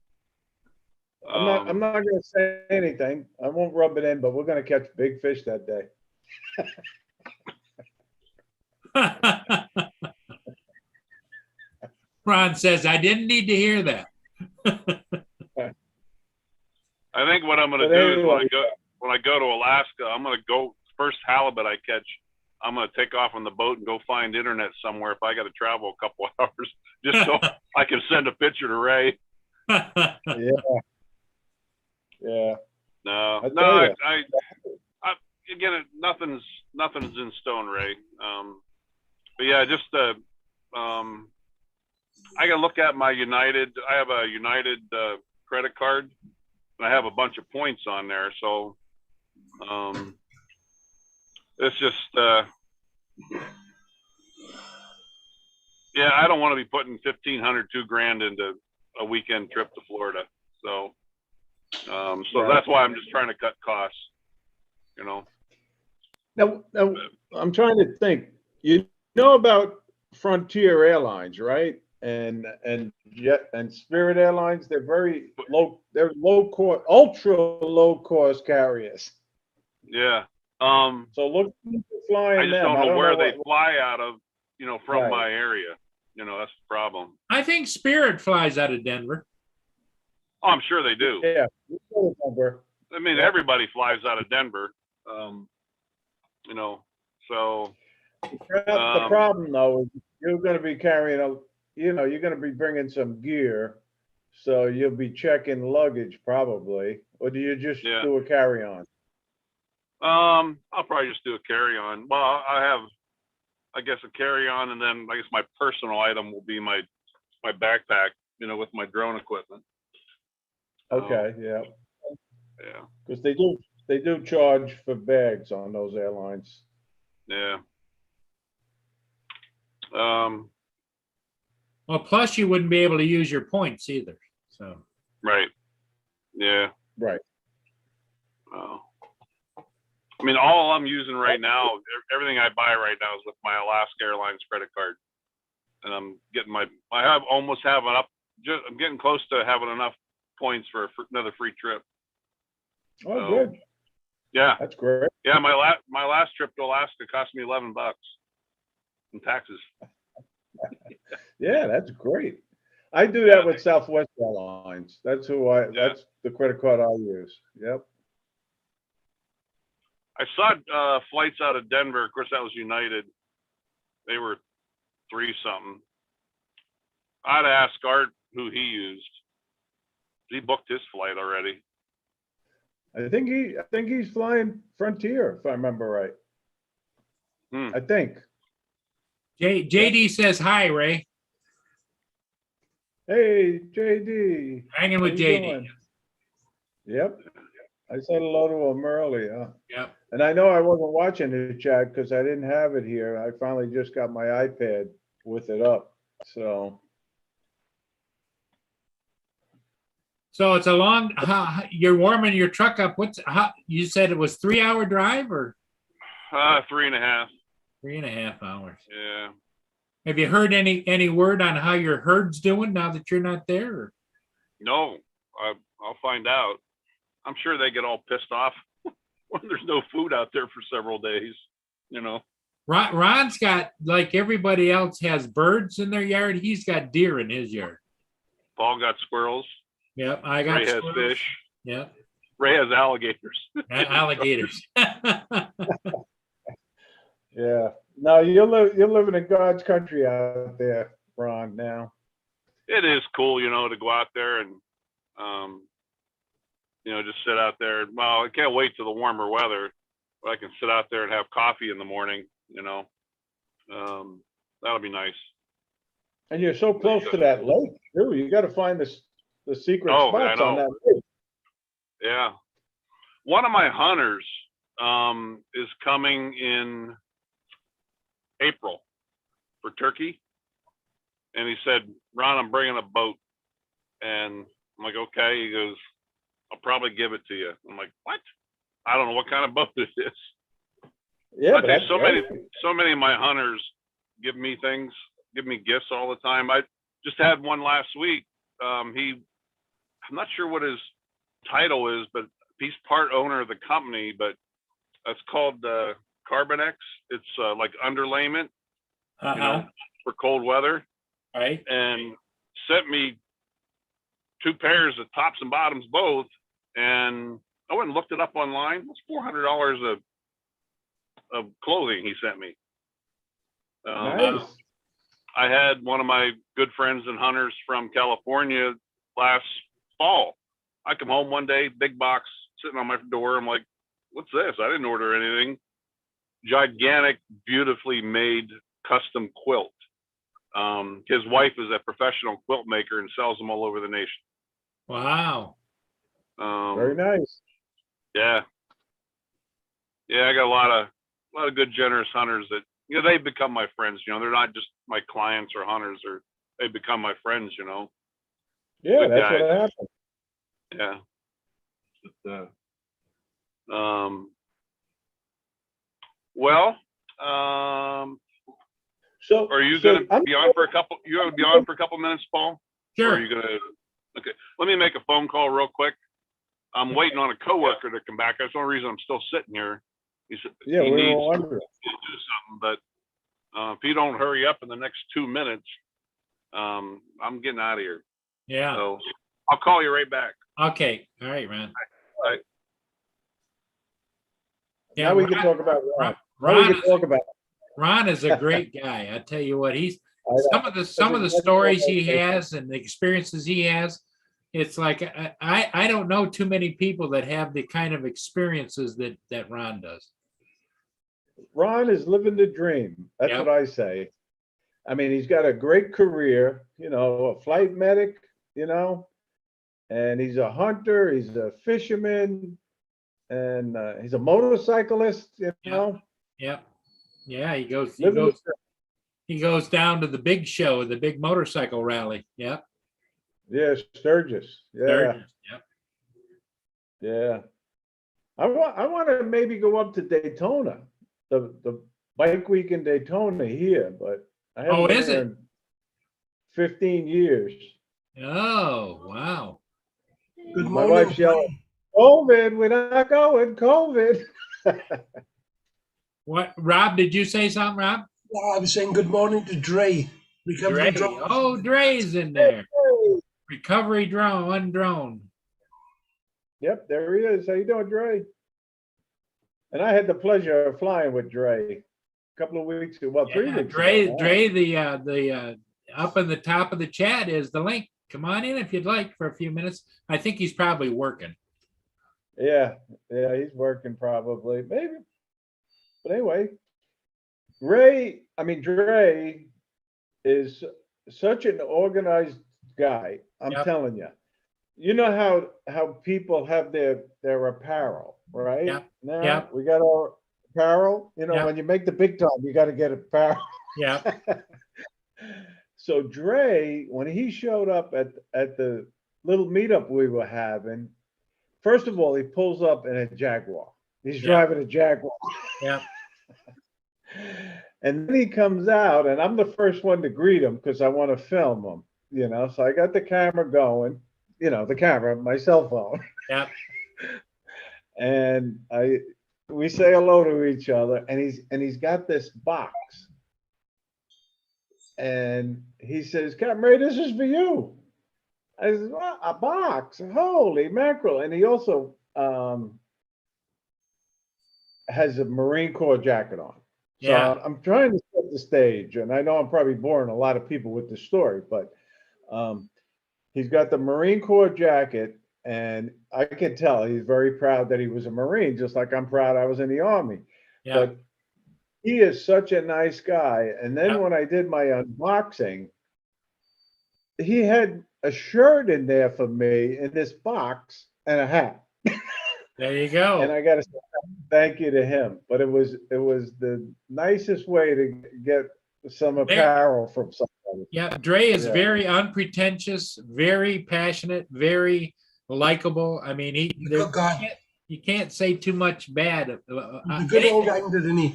I'm not gonna say anything. I won't rub it in, but we're gonna catch big fish that day. Ron says, I didn't need to hear that. I think what I'm going to But do is anyway. when I go to Alaska, I'm going to go first halibut I catch. I'm going to take off on the boat and go find internet somewhere if I got to travel a couple hours, just so I can send a picture to Ray. Yeah. Yeah. No, I no, tell ya. I again, nothing's in stone, Ray. But yeah, just I gotta look at my United. I have a United credit card, and I have a bunch of points on there. So it's just, yeah, I don't want to be putting 1,500, $2,000 into a weekend trip to Florida. So, that's why I'm just trying to cut costs. You know. Now, I'm trying to think. You know about Frontier Airlines, right? And Jet and Spirit Airlines. They're very low. They're low cost, ultra low cost carriers. Yeah. So look, into I flying just them. don't know where they what- fly out of. You know, from Right. my area. You know, that's the problem. I think Spirit flies out of Denver. Oh, I'm sure they do. Yeah. we know the number. I mean, Yeah. everybody flies out of Denver. You know, so The problem though is you're going to be carrying you're going to be bringing some gear, so you'll be checking luggage probably, or do you just Yeah. do a carry on? I'll probably just do a carry-on. Well, I have, I guess, a carry-on, and then I guess my personal item will be my backpack. You know, with my drone equipment. Okay, yeah, Yeah, because they do charge for bags on those airlines. yeah. Well, plus you wouldn't be able to use your points either. So Right. Yeah. Right. I mean, all I'm using right now, everything I buy right now is with my Alaska Airlines credit card, and I'm getting almost have enough. I'm getting close to having enough points for another free trip. Oh, So, good. Yeah, That's great. yeah. My last trip to Alaska cost me $11 in taxes. Yeah, that's great. I do that with Southwest Airlines. That's that's the credit card I use. Yep. I saw flights out of Denver. Of course, that was United. They were $3 something. I'd ask Art who he used. He booked his flight already. I think he's flying Frontier, if I remember right. Hmm. I think. JD says hi, Ray. Hey, JD. Hanging How with you JD. doing? Yep. I said hello to him earlier. Yep. And I know I wasn't watching the chat because I didn't have it here. I finally just got my iPad with it up. So So it's a long. You're warming your truck up. You said it was 3-hour drive or 3.5. 3.5 hours? Yeah. Have you heard any word on how your herd's doing now that you're not there? Or? No, I'll find out. I'm sure they get all pissed off when there's no food out there for several days. You know. Ron's got, like everybody else has birds in their yard. He's got deer in his yard. Paul got squirrels. Yep, I got Ray has squirrels. fish. Yep, Ray has alligators. alligators. yeah. No, you're living in God's country out there, Ron, now. It is cool, you know, to go out there and, you know, just sit out there. Well, I can't wait till the warmer weather, but I can sit out there and have coffee in the morning, you know. That'll be nice. And you're so close to that lake, too. You got to find the secret Oh, I spots on know. that lake. Yeah. One of my hunters is coming in April for turkey. And he said, Ron, I'm bringing a boat. And I'm like, okay. He goes, I'll probably give it to you. I'm like, what? I don't know what kind of boat this is. Yeah, I but think that's so great. many of my hunters give me things, give me gifts all the time. I just had one last week. I'm not sure what his title is, but he's part owner of the company, but it's called Carbonex. It's like underlayment, you know, for cold weather, Right. and sent me 2 pairs of tops and bottoms both. And I went and looked it up online. It's $400 of clothing he sent me. Nice. I had one of my good friends and hunters from California last fall. I come home one day, big box sitting on my door. I'm like, what's this? I didn't order anything. Gigantic, beautifully made custom quilt. His wife is a professional quilt maker and sells them all over the nation. Wow. Very nice. Yeah. Yeah, I got a lot of good, generous hunters that, they become my friends. They're not just my clients or hunters, or they become my friends. Yeah, Good that's guys. what happened. Yeah. Well, So are you so going to I'm- be on for a couple? You going to be on for a couple minutes, Paul? Or are Sure. you going to? Okay. Let me make a phone call real quick. I'm waiting on a coworker to come back. That's the only reason I'm still sitting here. Yeah, he we needs were wondering. to do something, but if you don't hurry up in the next 2 minutes, I'm getting out of here. Yeah. So I'll call you right back. Okay. All right, Ron. Right. Yeah, Now we can Ron- talk about Ron. Now we Ron can is, talk about. Ron is a great guy. I tell you what, he's I know. some of the stories he has and the experiences he has. It's like I don't know too many people that have the kind of experiences that Ron does. Ron is living the dream. That's Yep. what I say. I mean, he's got a great career, a flight medic, and he's a hunter, he's a fisherman, and he's a motorcyclist, Yep. Yeah, he living the he goes down to the big show, the big motorcycle rally. Yep. Yeah, Sturgis. Yeah, Sturgis, Yep. yeah. I want to maybe go up to Daytona, the bike week in Daytona here, but I haven't Oh, been is there it? in 15 years. Oh, wow. Good My morning. wife's yelling, COVID, we're not going, COVID. What, Rob, did you say something, Rob? Yeah, I was saying good morning to Dre. Recovery Dre. drone. Oh, Dre's in there. Recovery drone. Yep, there he is. How you doing, Dre? And I had the pleasure of flying with Dre a couple of weeks ago, well, 3 Yeah, weeks Dre, ago. Dre, the up in the top of the chat is the link. Come on in if you'd like for a few minutes. I think he's probably working. Yeah, he's working probably, maybe. But anyway, Dre is such an organized guy. I'm Yep. telling you. You know how people have their apparel, right? Yep. Now Yep. we got our apparel. Yep. When you make the big time, you got to get apparel. Yeah. So Dre, when he showed up at the little meetup we were having, first of all, he pulls up in a Jaguar. He's Yeah. driving a Jaguar. Yeah. And then he comes out, and I'm the first one to greet him because I want to film him, So I got the camera going, the camera, my cell phone. Yeah. And we say hello to each other, and he's got this box. And he says, "Captain Ray, this is for you." I said, "What? A box? Holy mackerel!" And he also has a Marine Corps jacket on. So Yeah. I'm trying to set the stage, and I know I'm probably boring a lot of people with the story, but he's got the Marine Corps jacket, and I can tell he's very proud that he was a Marine, just like I'm proud I was in the Army. Yeah. But he is such a nice guy. And then Yep. when I did my unboxing, he had a shirt in there for me in this box and a hat. There you go. And I got to say thank you to him. But it was the nicest way to get some apparel from somebody. Yeah, Dre is Yeah. very unpretentious, very passionate, very likable. I mean, Good guy. you can't say too much bad. He's a good all-rounder, isn't he?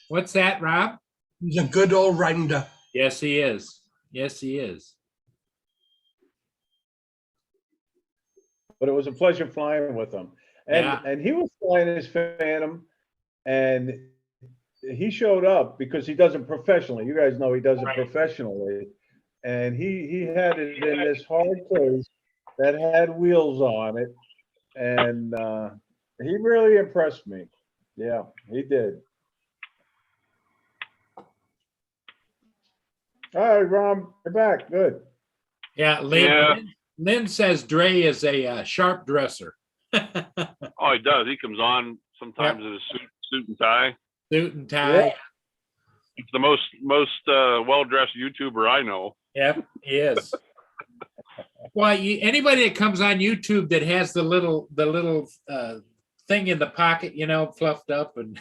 What's that, Rob? He's a good all-rounder. Yes, he is. Yes, he is. But it was a pleasure flying with him. And Yeah. and he was flying his Phantom, and he showed up because he does it professionally. You guys know he does it Right. professionally. And he had it in this hard case that had wheels on it. And he really impressed me. Yeah, he did. All right, Ron, you're back. Good. Yeah, Lynn, Yeah. Lynn says Dre is a sharp dresser. Oh, he does. He comes on sometimes in a suit and tie. Suit and tie. It's the most well-dressed YouTuber I know. Yep, he is. Well, anybody that comes on YouTube that has the little thing in the pocket, fluffed up and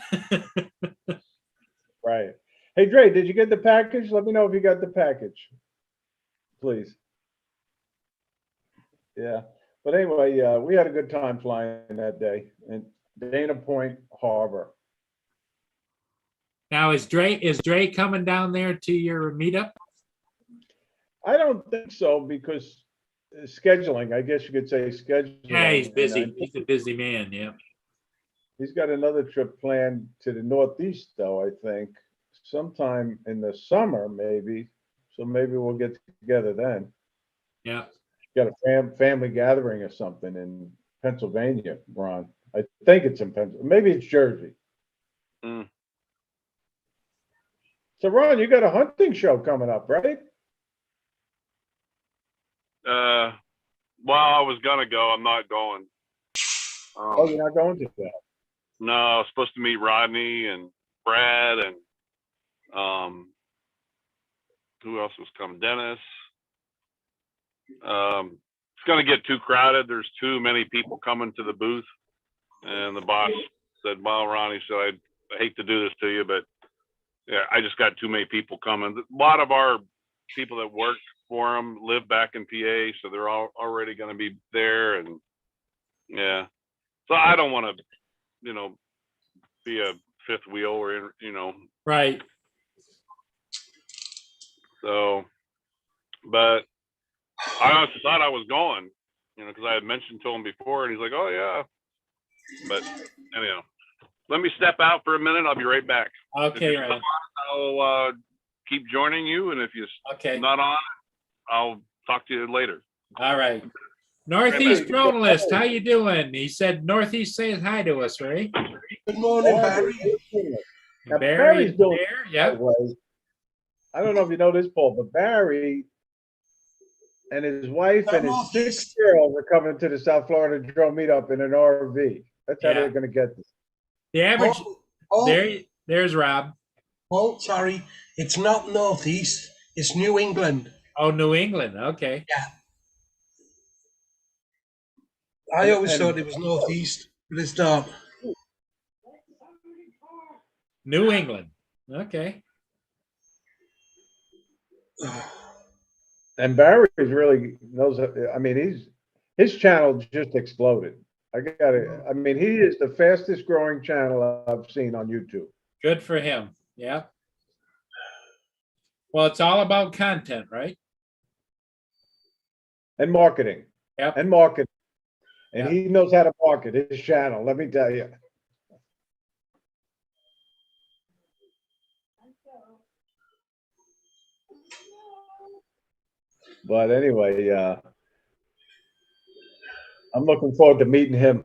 Right. Hey, Dre, did you get the package? Let me know if you got the package, please. Yeah. But anyway, we had a good time flying that day in Dana Point Harbor. now is Dre coming down there to your meetup? I don't think so because scheduling, I guess you could say scheduling. Yeah, he's and busy. He's a busy man. Yeah. He's got another trip planned to the Northeast, though, I think, sometime in the summer, maybe. So maybe we'll get together then. Yeah. Got a family gathering or something in Pennsylvania, Ron. I think it's in Pennsylvania. Maybe it's Jersey. Mm. So, Ron, you got a hunting show coming up, right? Well, I was gonna go. I'm not going. Oh, you're not going to that. No, I was supposed to meet Rodney and Brad and who else was coming? Dennis. It's gonna get too crowded. There's too many people coming to the booth, and the boss said, "Well, Ronnie, so I hate to do this to you, but yeah, I just got too many people coming." A lot of our people that work for them live back in PA, so they're all already going to be there, and yeah, so I don't want to, be a fifth wheel or Right. So, but I honestly thought I was going, because I had mentioned to him before, and he's like, "Oh yeah," but anyhow, let me step out for a minute. I'll be right back. Okay, If you're Ron. on, I'll keep joining you, and if you're Okay. not on, I'll talk to you later. All right. Northeast Drone List, how you doing? He said Northeast says hi to us, right? Good morning, Barry. Now, Barry, Barry's doing there, yeah. way. I don't know if you know this, Paul, but Barry and his wife and his 6 girls are coming to the South Florida Drone Meetup in an RV. That's how Yeah. they're going to get this. The average, Oh, there's Rob. oh, sorry. It's not Northeast. It's New England. Oh, New England. Okay. I always And- thought it was Northeast, but it's not. New England. Okay. And Barry really knows. I mean, his channel just exploded. I mean, he is the fastest growing channel I've seen on YouTube. Good for him. Yeah. Well, it's all about content, right? And marketing. Yep. And marketing. And Yep. he knows how to market his channel, let me tell you. But anyway, I'm looking forward to meeting him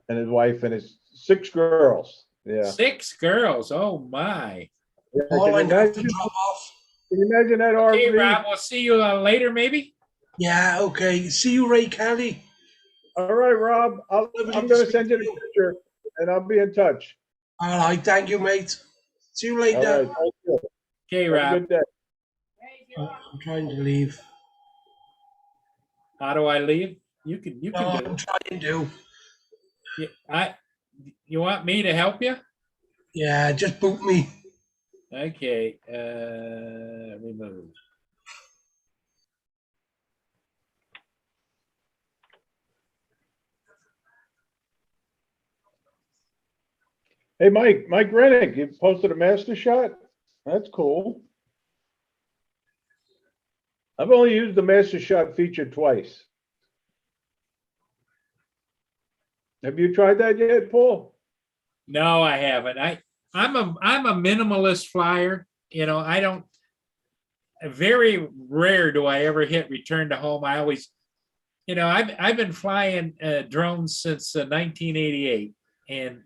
and his wife and his 6 girls. Yeah. 6 girls. Oh my. Yeah, All can, I you have to imagine, drop off. can you imagine that Hey, RV? Rob, we'll see you later, maybe. Yeah, okay. See you, Ray Kelly. All right, Rob. I'm going to send you the picture and I'll be in touch. All right, thank you, mate. See you All later. right. Thank you. Okay, Have a Rob. good day. I'm trying to leave. How do I leave? You can No, do I'm it. trying to. You want me to help you? Yeah, just boot me. Okay. Remove. Hey, Mike Rennick, you posted a master shot? That's cool. I've only used the master shot feature twice. Have you tried that yet, Paul? No, I haven't. I'm a minimalist flyer. I don't. Very rare do I ever hit return to home. I always, I've been flying drones since 1988, and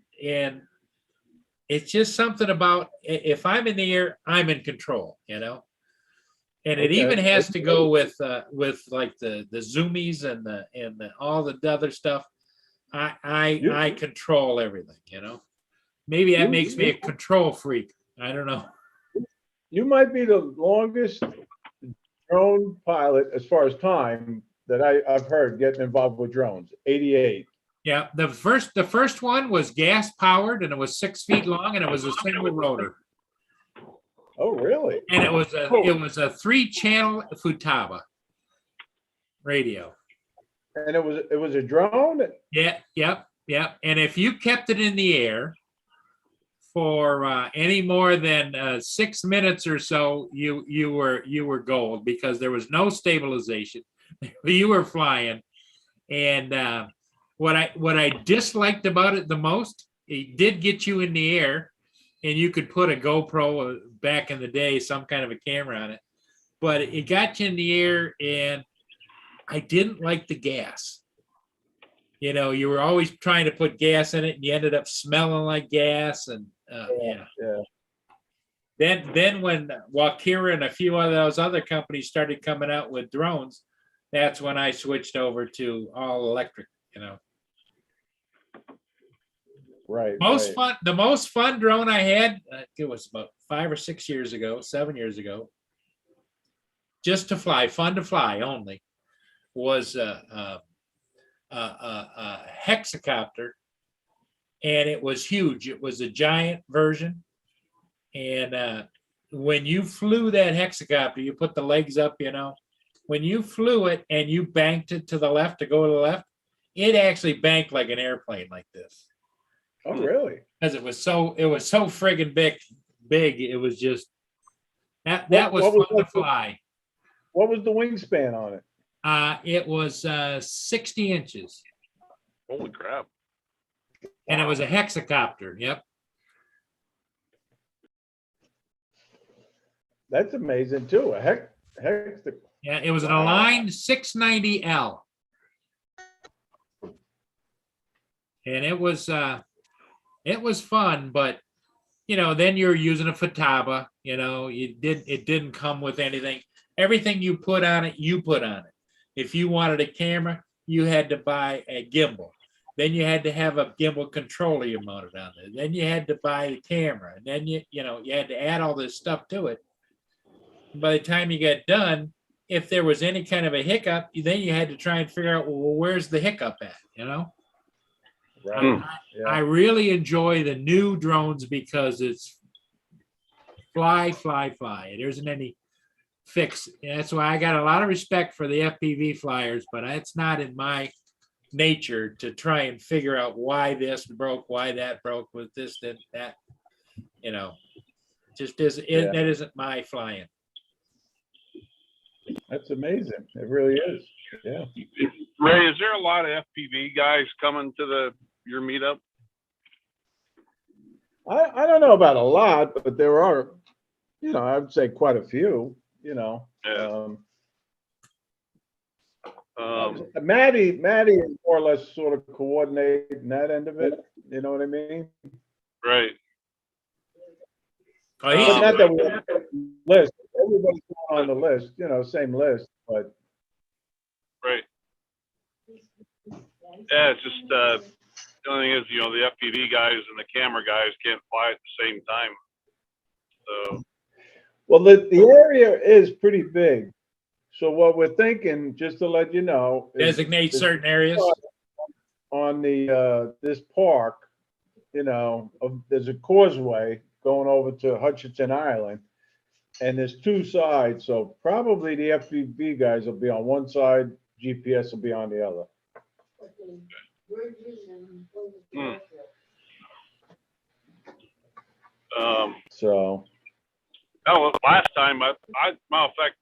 it's just something about if I'm in the air, I'm in control. And it Okay. even has to go with like the zoomies and the all the other stuff. I control everything. Maybe that makes me a control freak. I don't know. You might be the longest drone pilot as far as time that I've heard getting involved with drones. 88. Yeah, the first one was gas powered and it was 6 feet long and it was a single rotor. Oh, really? And it was a 3-channel Futaba radio. And it was a drone? Yeah, yep, yep. And if you kept it in the air for any more than 6 minutes or so, you were gold because there was no stabilization. You were flying, and what I disliked about it the most, it did get you in the air, and you could put a GoPro back in the day, some kind of a camera on it, but it got you in the air, and I didn't like the gas. You know, you were always trying to put gas in it, and you ended up smelling like gas, and yeah. Then when Walkera and a few of those other companies started coming out with drones, that's when I switched over to all electric. You know, Right. the most fun drone I had, it was about 5 or 6 years ago, 7 years ago, just to fly, fun to fly only, was a hexacopter, and it was huge. It was a giant version, and when you flew that hexacopter, you put the legs up, you know. When you flew it and you banked it to the left to go to the left, it actually banked like an airplane like this. Oh, really? Because it was so friggin' big. It was just that was what fun to fly. What was the wingspan on it? It was 60 inches, Holy crap. and it was a hexacopter. Yep. That's amazing too. Yeah, it was an Wow. Align 690L, and it was fun, but you know, then you're using a Futaba. You know, it didn't come with anything. Everything you put on it, you put on it. If you wanted a camera, you had to buy a gimbal. Then you had to have a gimbal controller you mounted on it. Then you had to buy the camera, and then you had to add all this stuff to it. By the time you got done, if there was any kind of a hiccup, then you had to try and figure out, well, where's the hiccup at? You know. Right. Yeah. I really enjoy the new drones because it's fly. There isn't any fix. That's why I got a lot of respect for the FPV flyers, but it's not in my nature to try and figure out why this broke, why that broke, with this, that. You know, just isn't. Yeah. That isn't my flying. That's amazing. It really is. Yeah. Ray, is there a lot of FPV guys coming to your meetup? I don't know about a lot, but there are, I would say quite a few, Yeah. Maddie is more or less sort of coordinating that end of it. You know what I mean? Right. Oh, But he's, not that we have a list. Everybody's on the list, same list, but Right. Yeah, it's just the only thing is, the FPV guys and the camera guys can't fly at the same time. So well, the area is pretty big. So what we're thinking, just to let you know, is designate certain areas. on the this park, there's a causeway going over to Hutchinson Island, and there's two sides. So probably the FPV guys will be on one side, GPS will be on the other. Hmm. So no, last time matter of fact,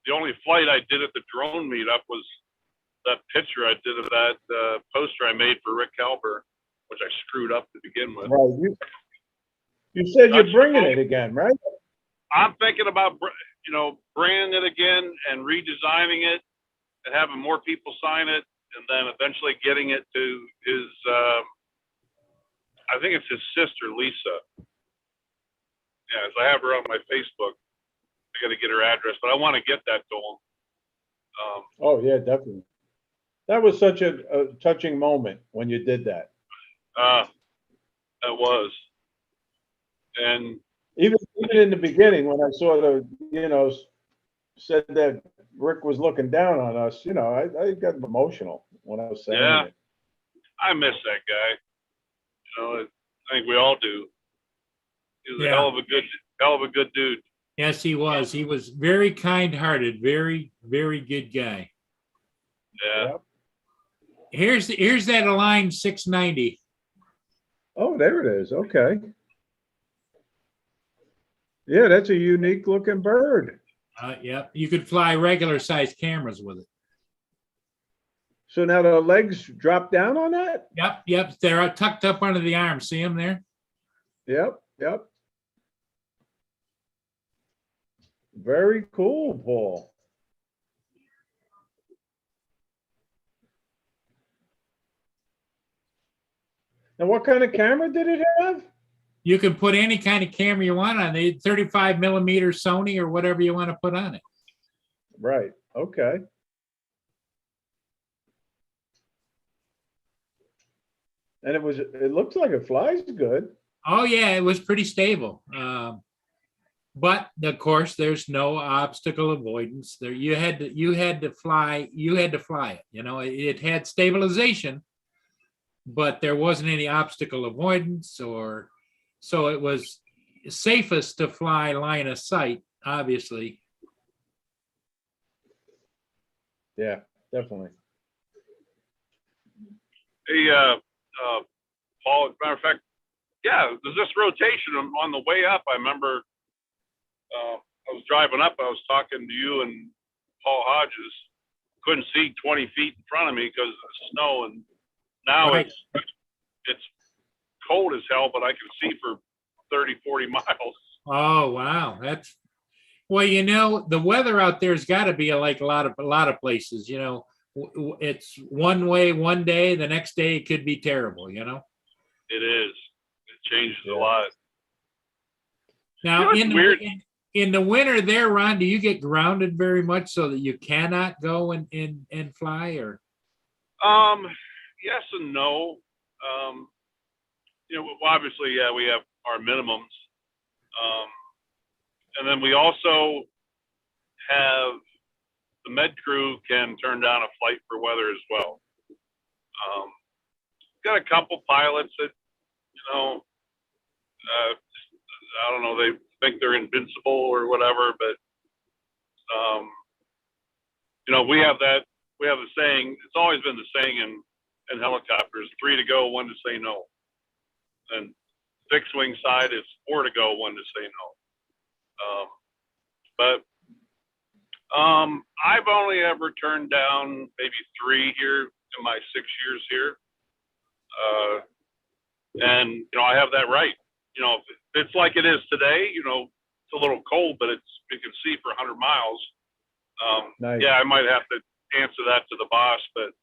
the only flight I did at the drone meetup was that picture I did of that poster I made for Rick Halber, which I screwed up to begin with. right, you said you're bringing it again, right? I'm thinking about, branding it again and redesigning it and having more people sign it, and then eventually getting it to his, I think it's his sister, Lisa. Yeah, so I have her on my Facebook. I got to get her address, but I want to get that to him. Oh yeah, definitely. That was such a touching moment when you did that. It was. And Even in the beginning, when I saw said that Rick was looking down on us, I got emotional when I was saying Yeah. it. I miss that guy. I think we all do. He was a Yeah. hell of a good dude. Yes, he was. He was very kind-hearted, very, very good guy. Yeah. Yep. Here's that Align 690. Oh, there it is. Okay. Yeah, that's a unique looking bird. Yep, you could fly regular sized cameras with it. So now the legs drop down on that? Yep, they're tucked up under the arm. See them there? Yep. Very cool, Paul. Now, what kind of camera did it have? You can put any kind of camera you want on it. 35 millimeter Sony or whatever you want to put on it. Right. Okay. And it looks like it flies good. Oh yeah, it was pretty stable. But of course, there's no obstacle avoidance. There, you had to fly it. It had stabilization, but there wasn't any obstacle avoidance, or so it was safest to fly line of sight, obviously. Yeah, definitely. Hey, Paul, as a matter of fact, yeah, there's this rotation on the way up. I remember I was driving up. I was talking to you and Paul Hodges. Couldn't see 20 feet in front of me because of the snow, and now Right. it's cold as hell, but I can see for 30, 40 miles. Oh wow, that's well. The weather out there's got to be like a lot of places. It's one way one day, the next day it could be terrible. It is. It changes Yeah. a lot. Now You know, it's weird. in the winter there, Ron, do you get grounded very much so that you cannot go and fly, or? Yes and no. Obviously, yeah, we have our minimums. And then we also have the med crew can turn down a flight for weather as well. Got a couple pilots that, I don't know, they think they're invincible or whatever, but, we have the saying, it's always been the saying in helicopters, 3 to go, 1 to say no. And fixed wing side is 4 to go, 1 to say no. But I've only ever turned down maybe 3 here in my 6 years here. And I have that right. If it's like it is today, it's a little cold, but you can see for 100 miles. Nice. Yeah, I might have to answer that to the boss, but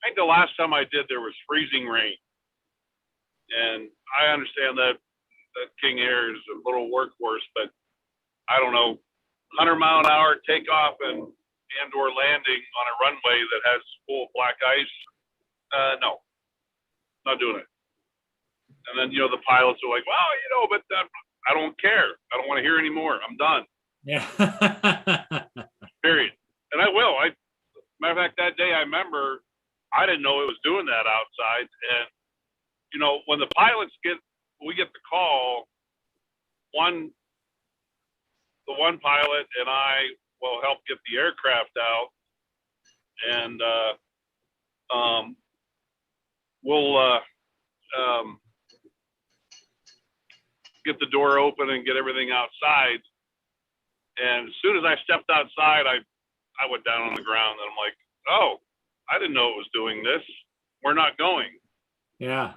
I think the last time I did, there was freezing rain. And I understand that King Air is a little workhorse, but I don't know, 100-mile-an-hour takeoff and or landing on a runway that has full black ice. No, not doing it. And then, the pilots are like, well, but I don't care. I don't want to hear anymore. I'm done. Yeah. Period. And I will. Matter of fact, that day I remember I didn't know it was doing that outside. And, when the pilots we get the call, the one pilot and I will help get the aircraft out, and we'll get the door open and get everything outside. And as soon as I stepped outside, I went down on the ground, and I'm like, oh, I didn't know it was doing this. We're not going. Yeah.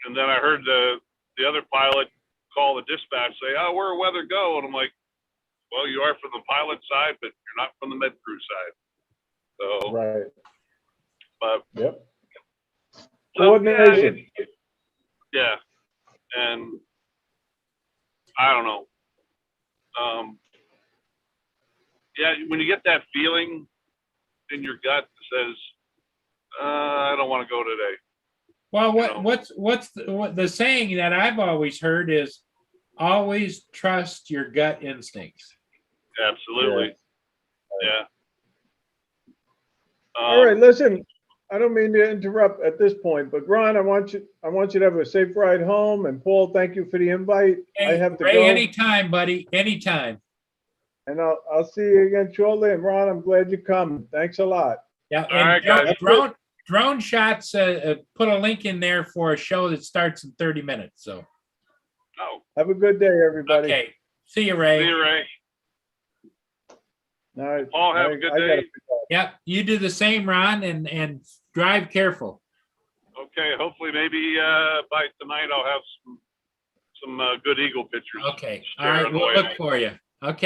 And then I heard the other pilot call the dispatch, say, oh, we're a weather go. And I'm like, well, you are from the pilot side, but you're not from the med crew side. So, Right. but Yep. so, Coordination. yeah. And I don't know. Yeah, when you get that feeling in your gut that says, I don't want to go today. Well, what's the saying that I've always heard is always trust your gut instincts. Absolutely. Yeah. All right, listen, I don't mean to interrupt at this point, but Ron, I want you to have a safe ride home. And Paul, thank you for the invite. I Hey, have to Ray, go, anytime, buddy, anytime. and I'll see you again shortly. And Ron, I'm glad you come. Thanks a lot. Yeah, All right, and guys. drone shots, put a link in there for a show that starts in 30 minutes, so. Oh, Have a good day, everybody. Okay, see you, Ray. see you, Ray. All right. Paul, have a good I gotta day. pick up. Yep, you do the same, Ron, and drive careful. Okay, hopefully maybe by tonight I'll have some good eagle pictures. Okay, all Share right, on the we'll way look home. for you. Okay.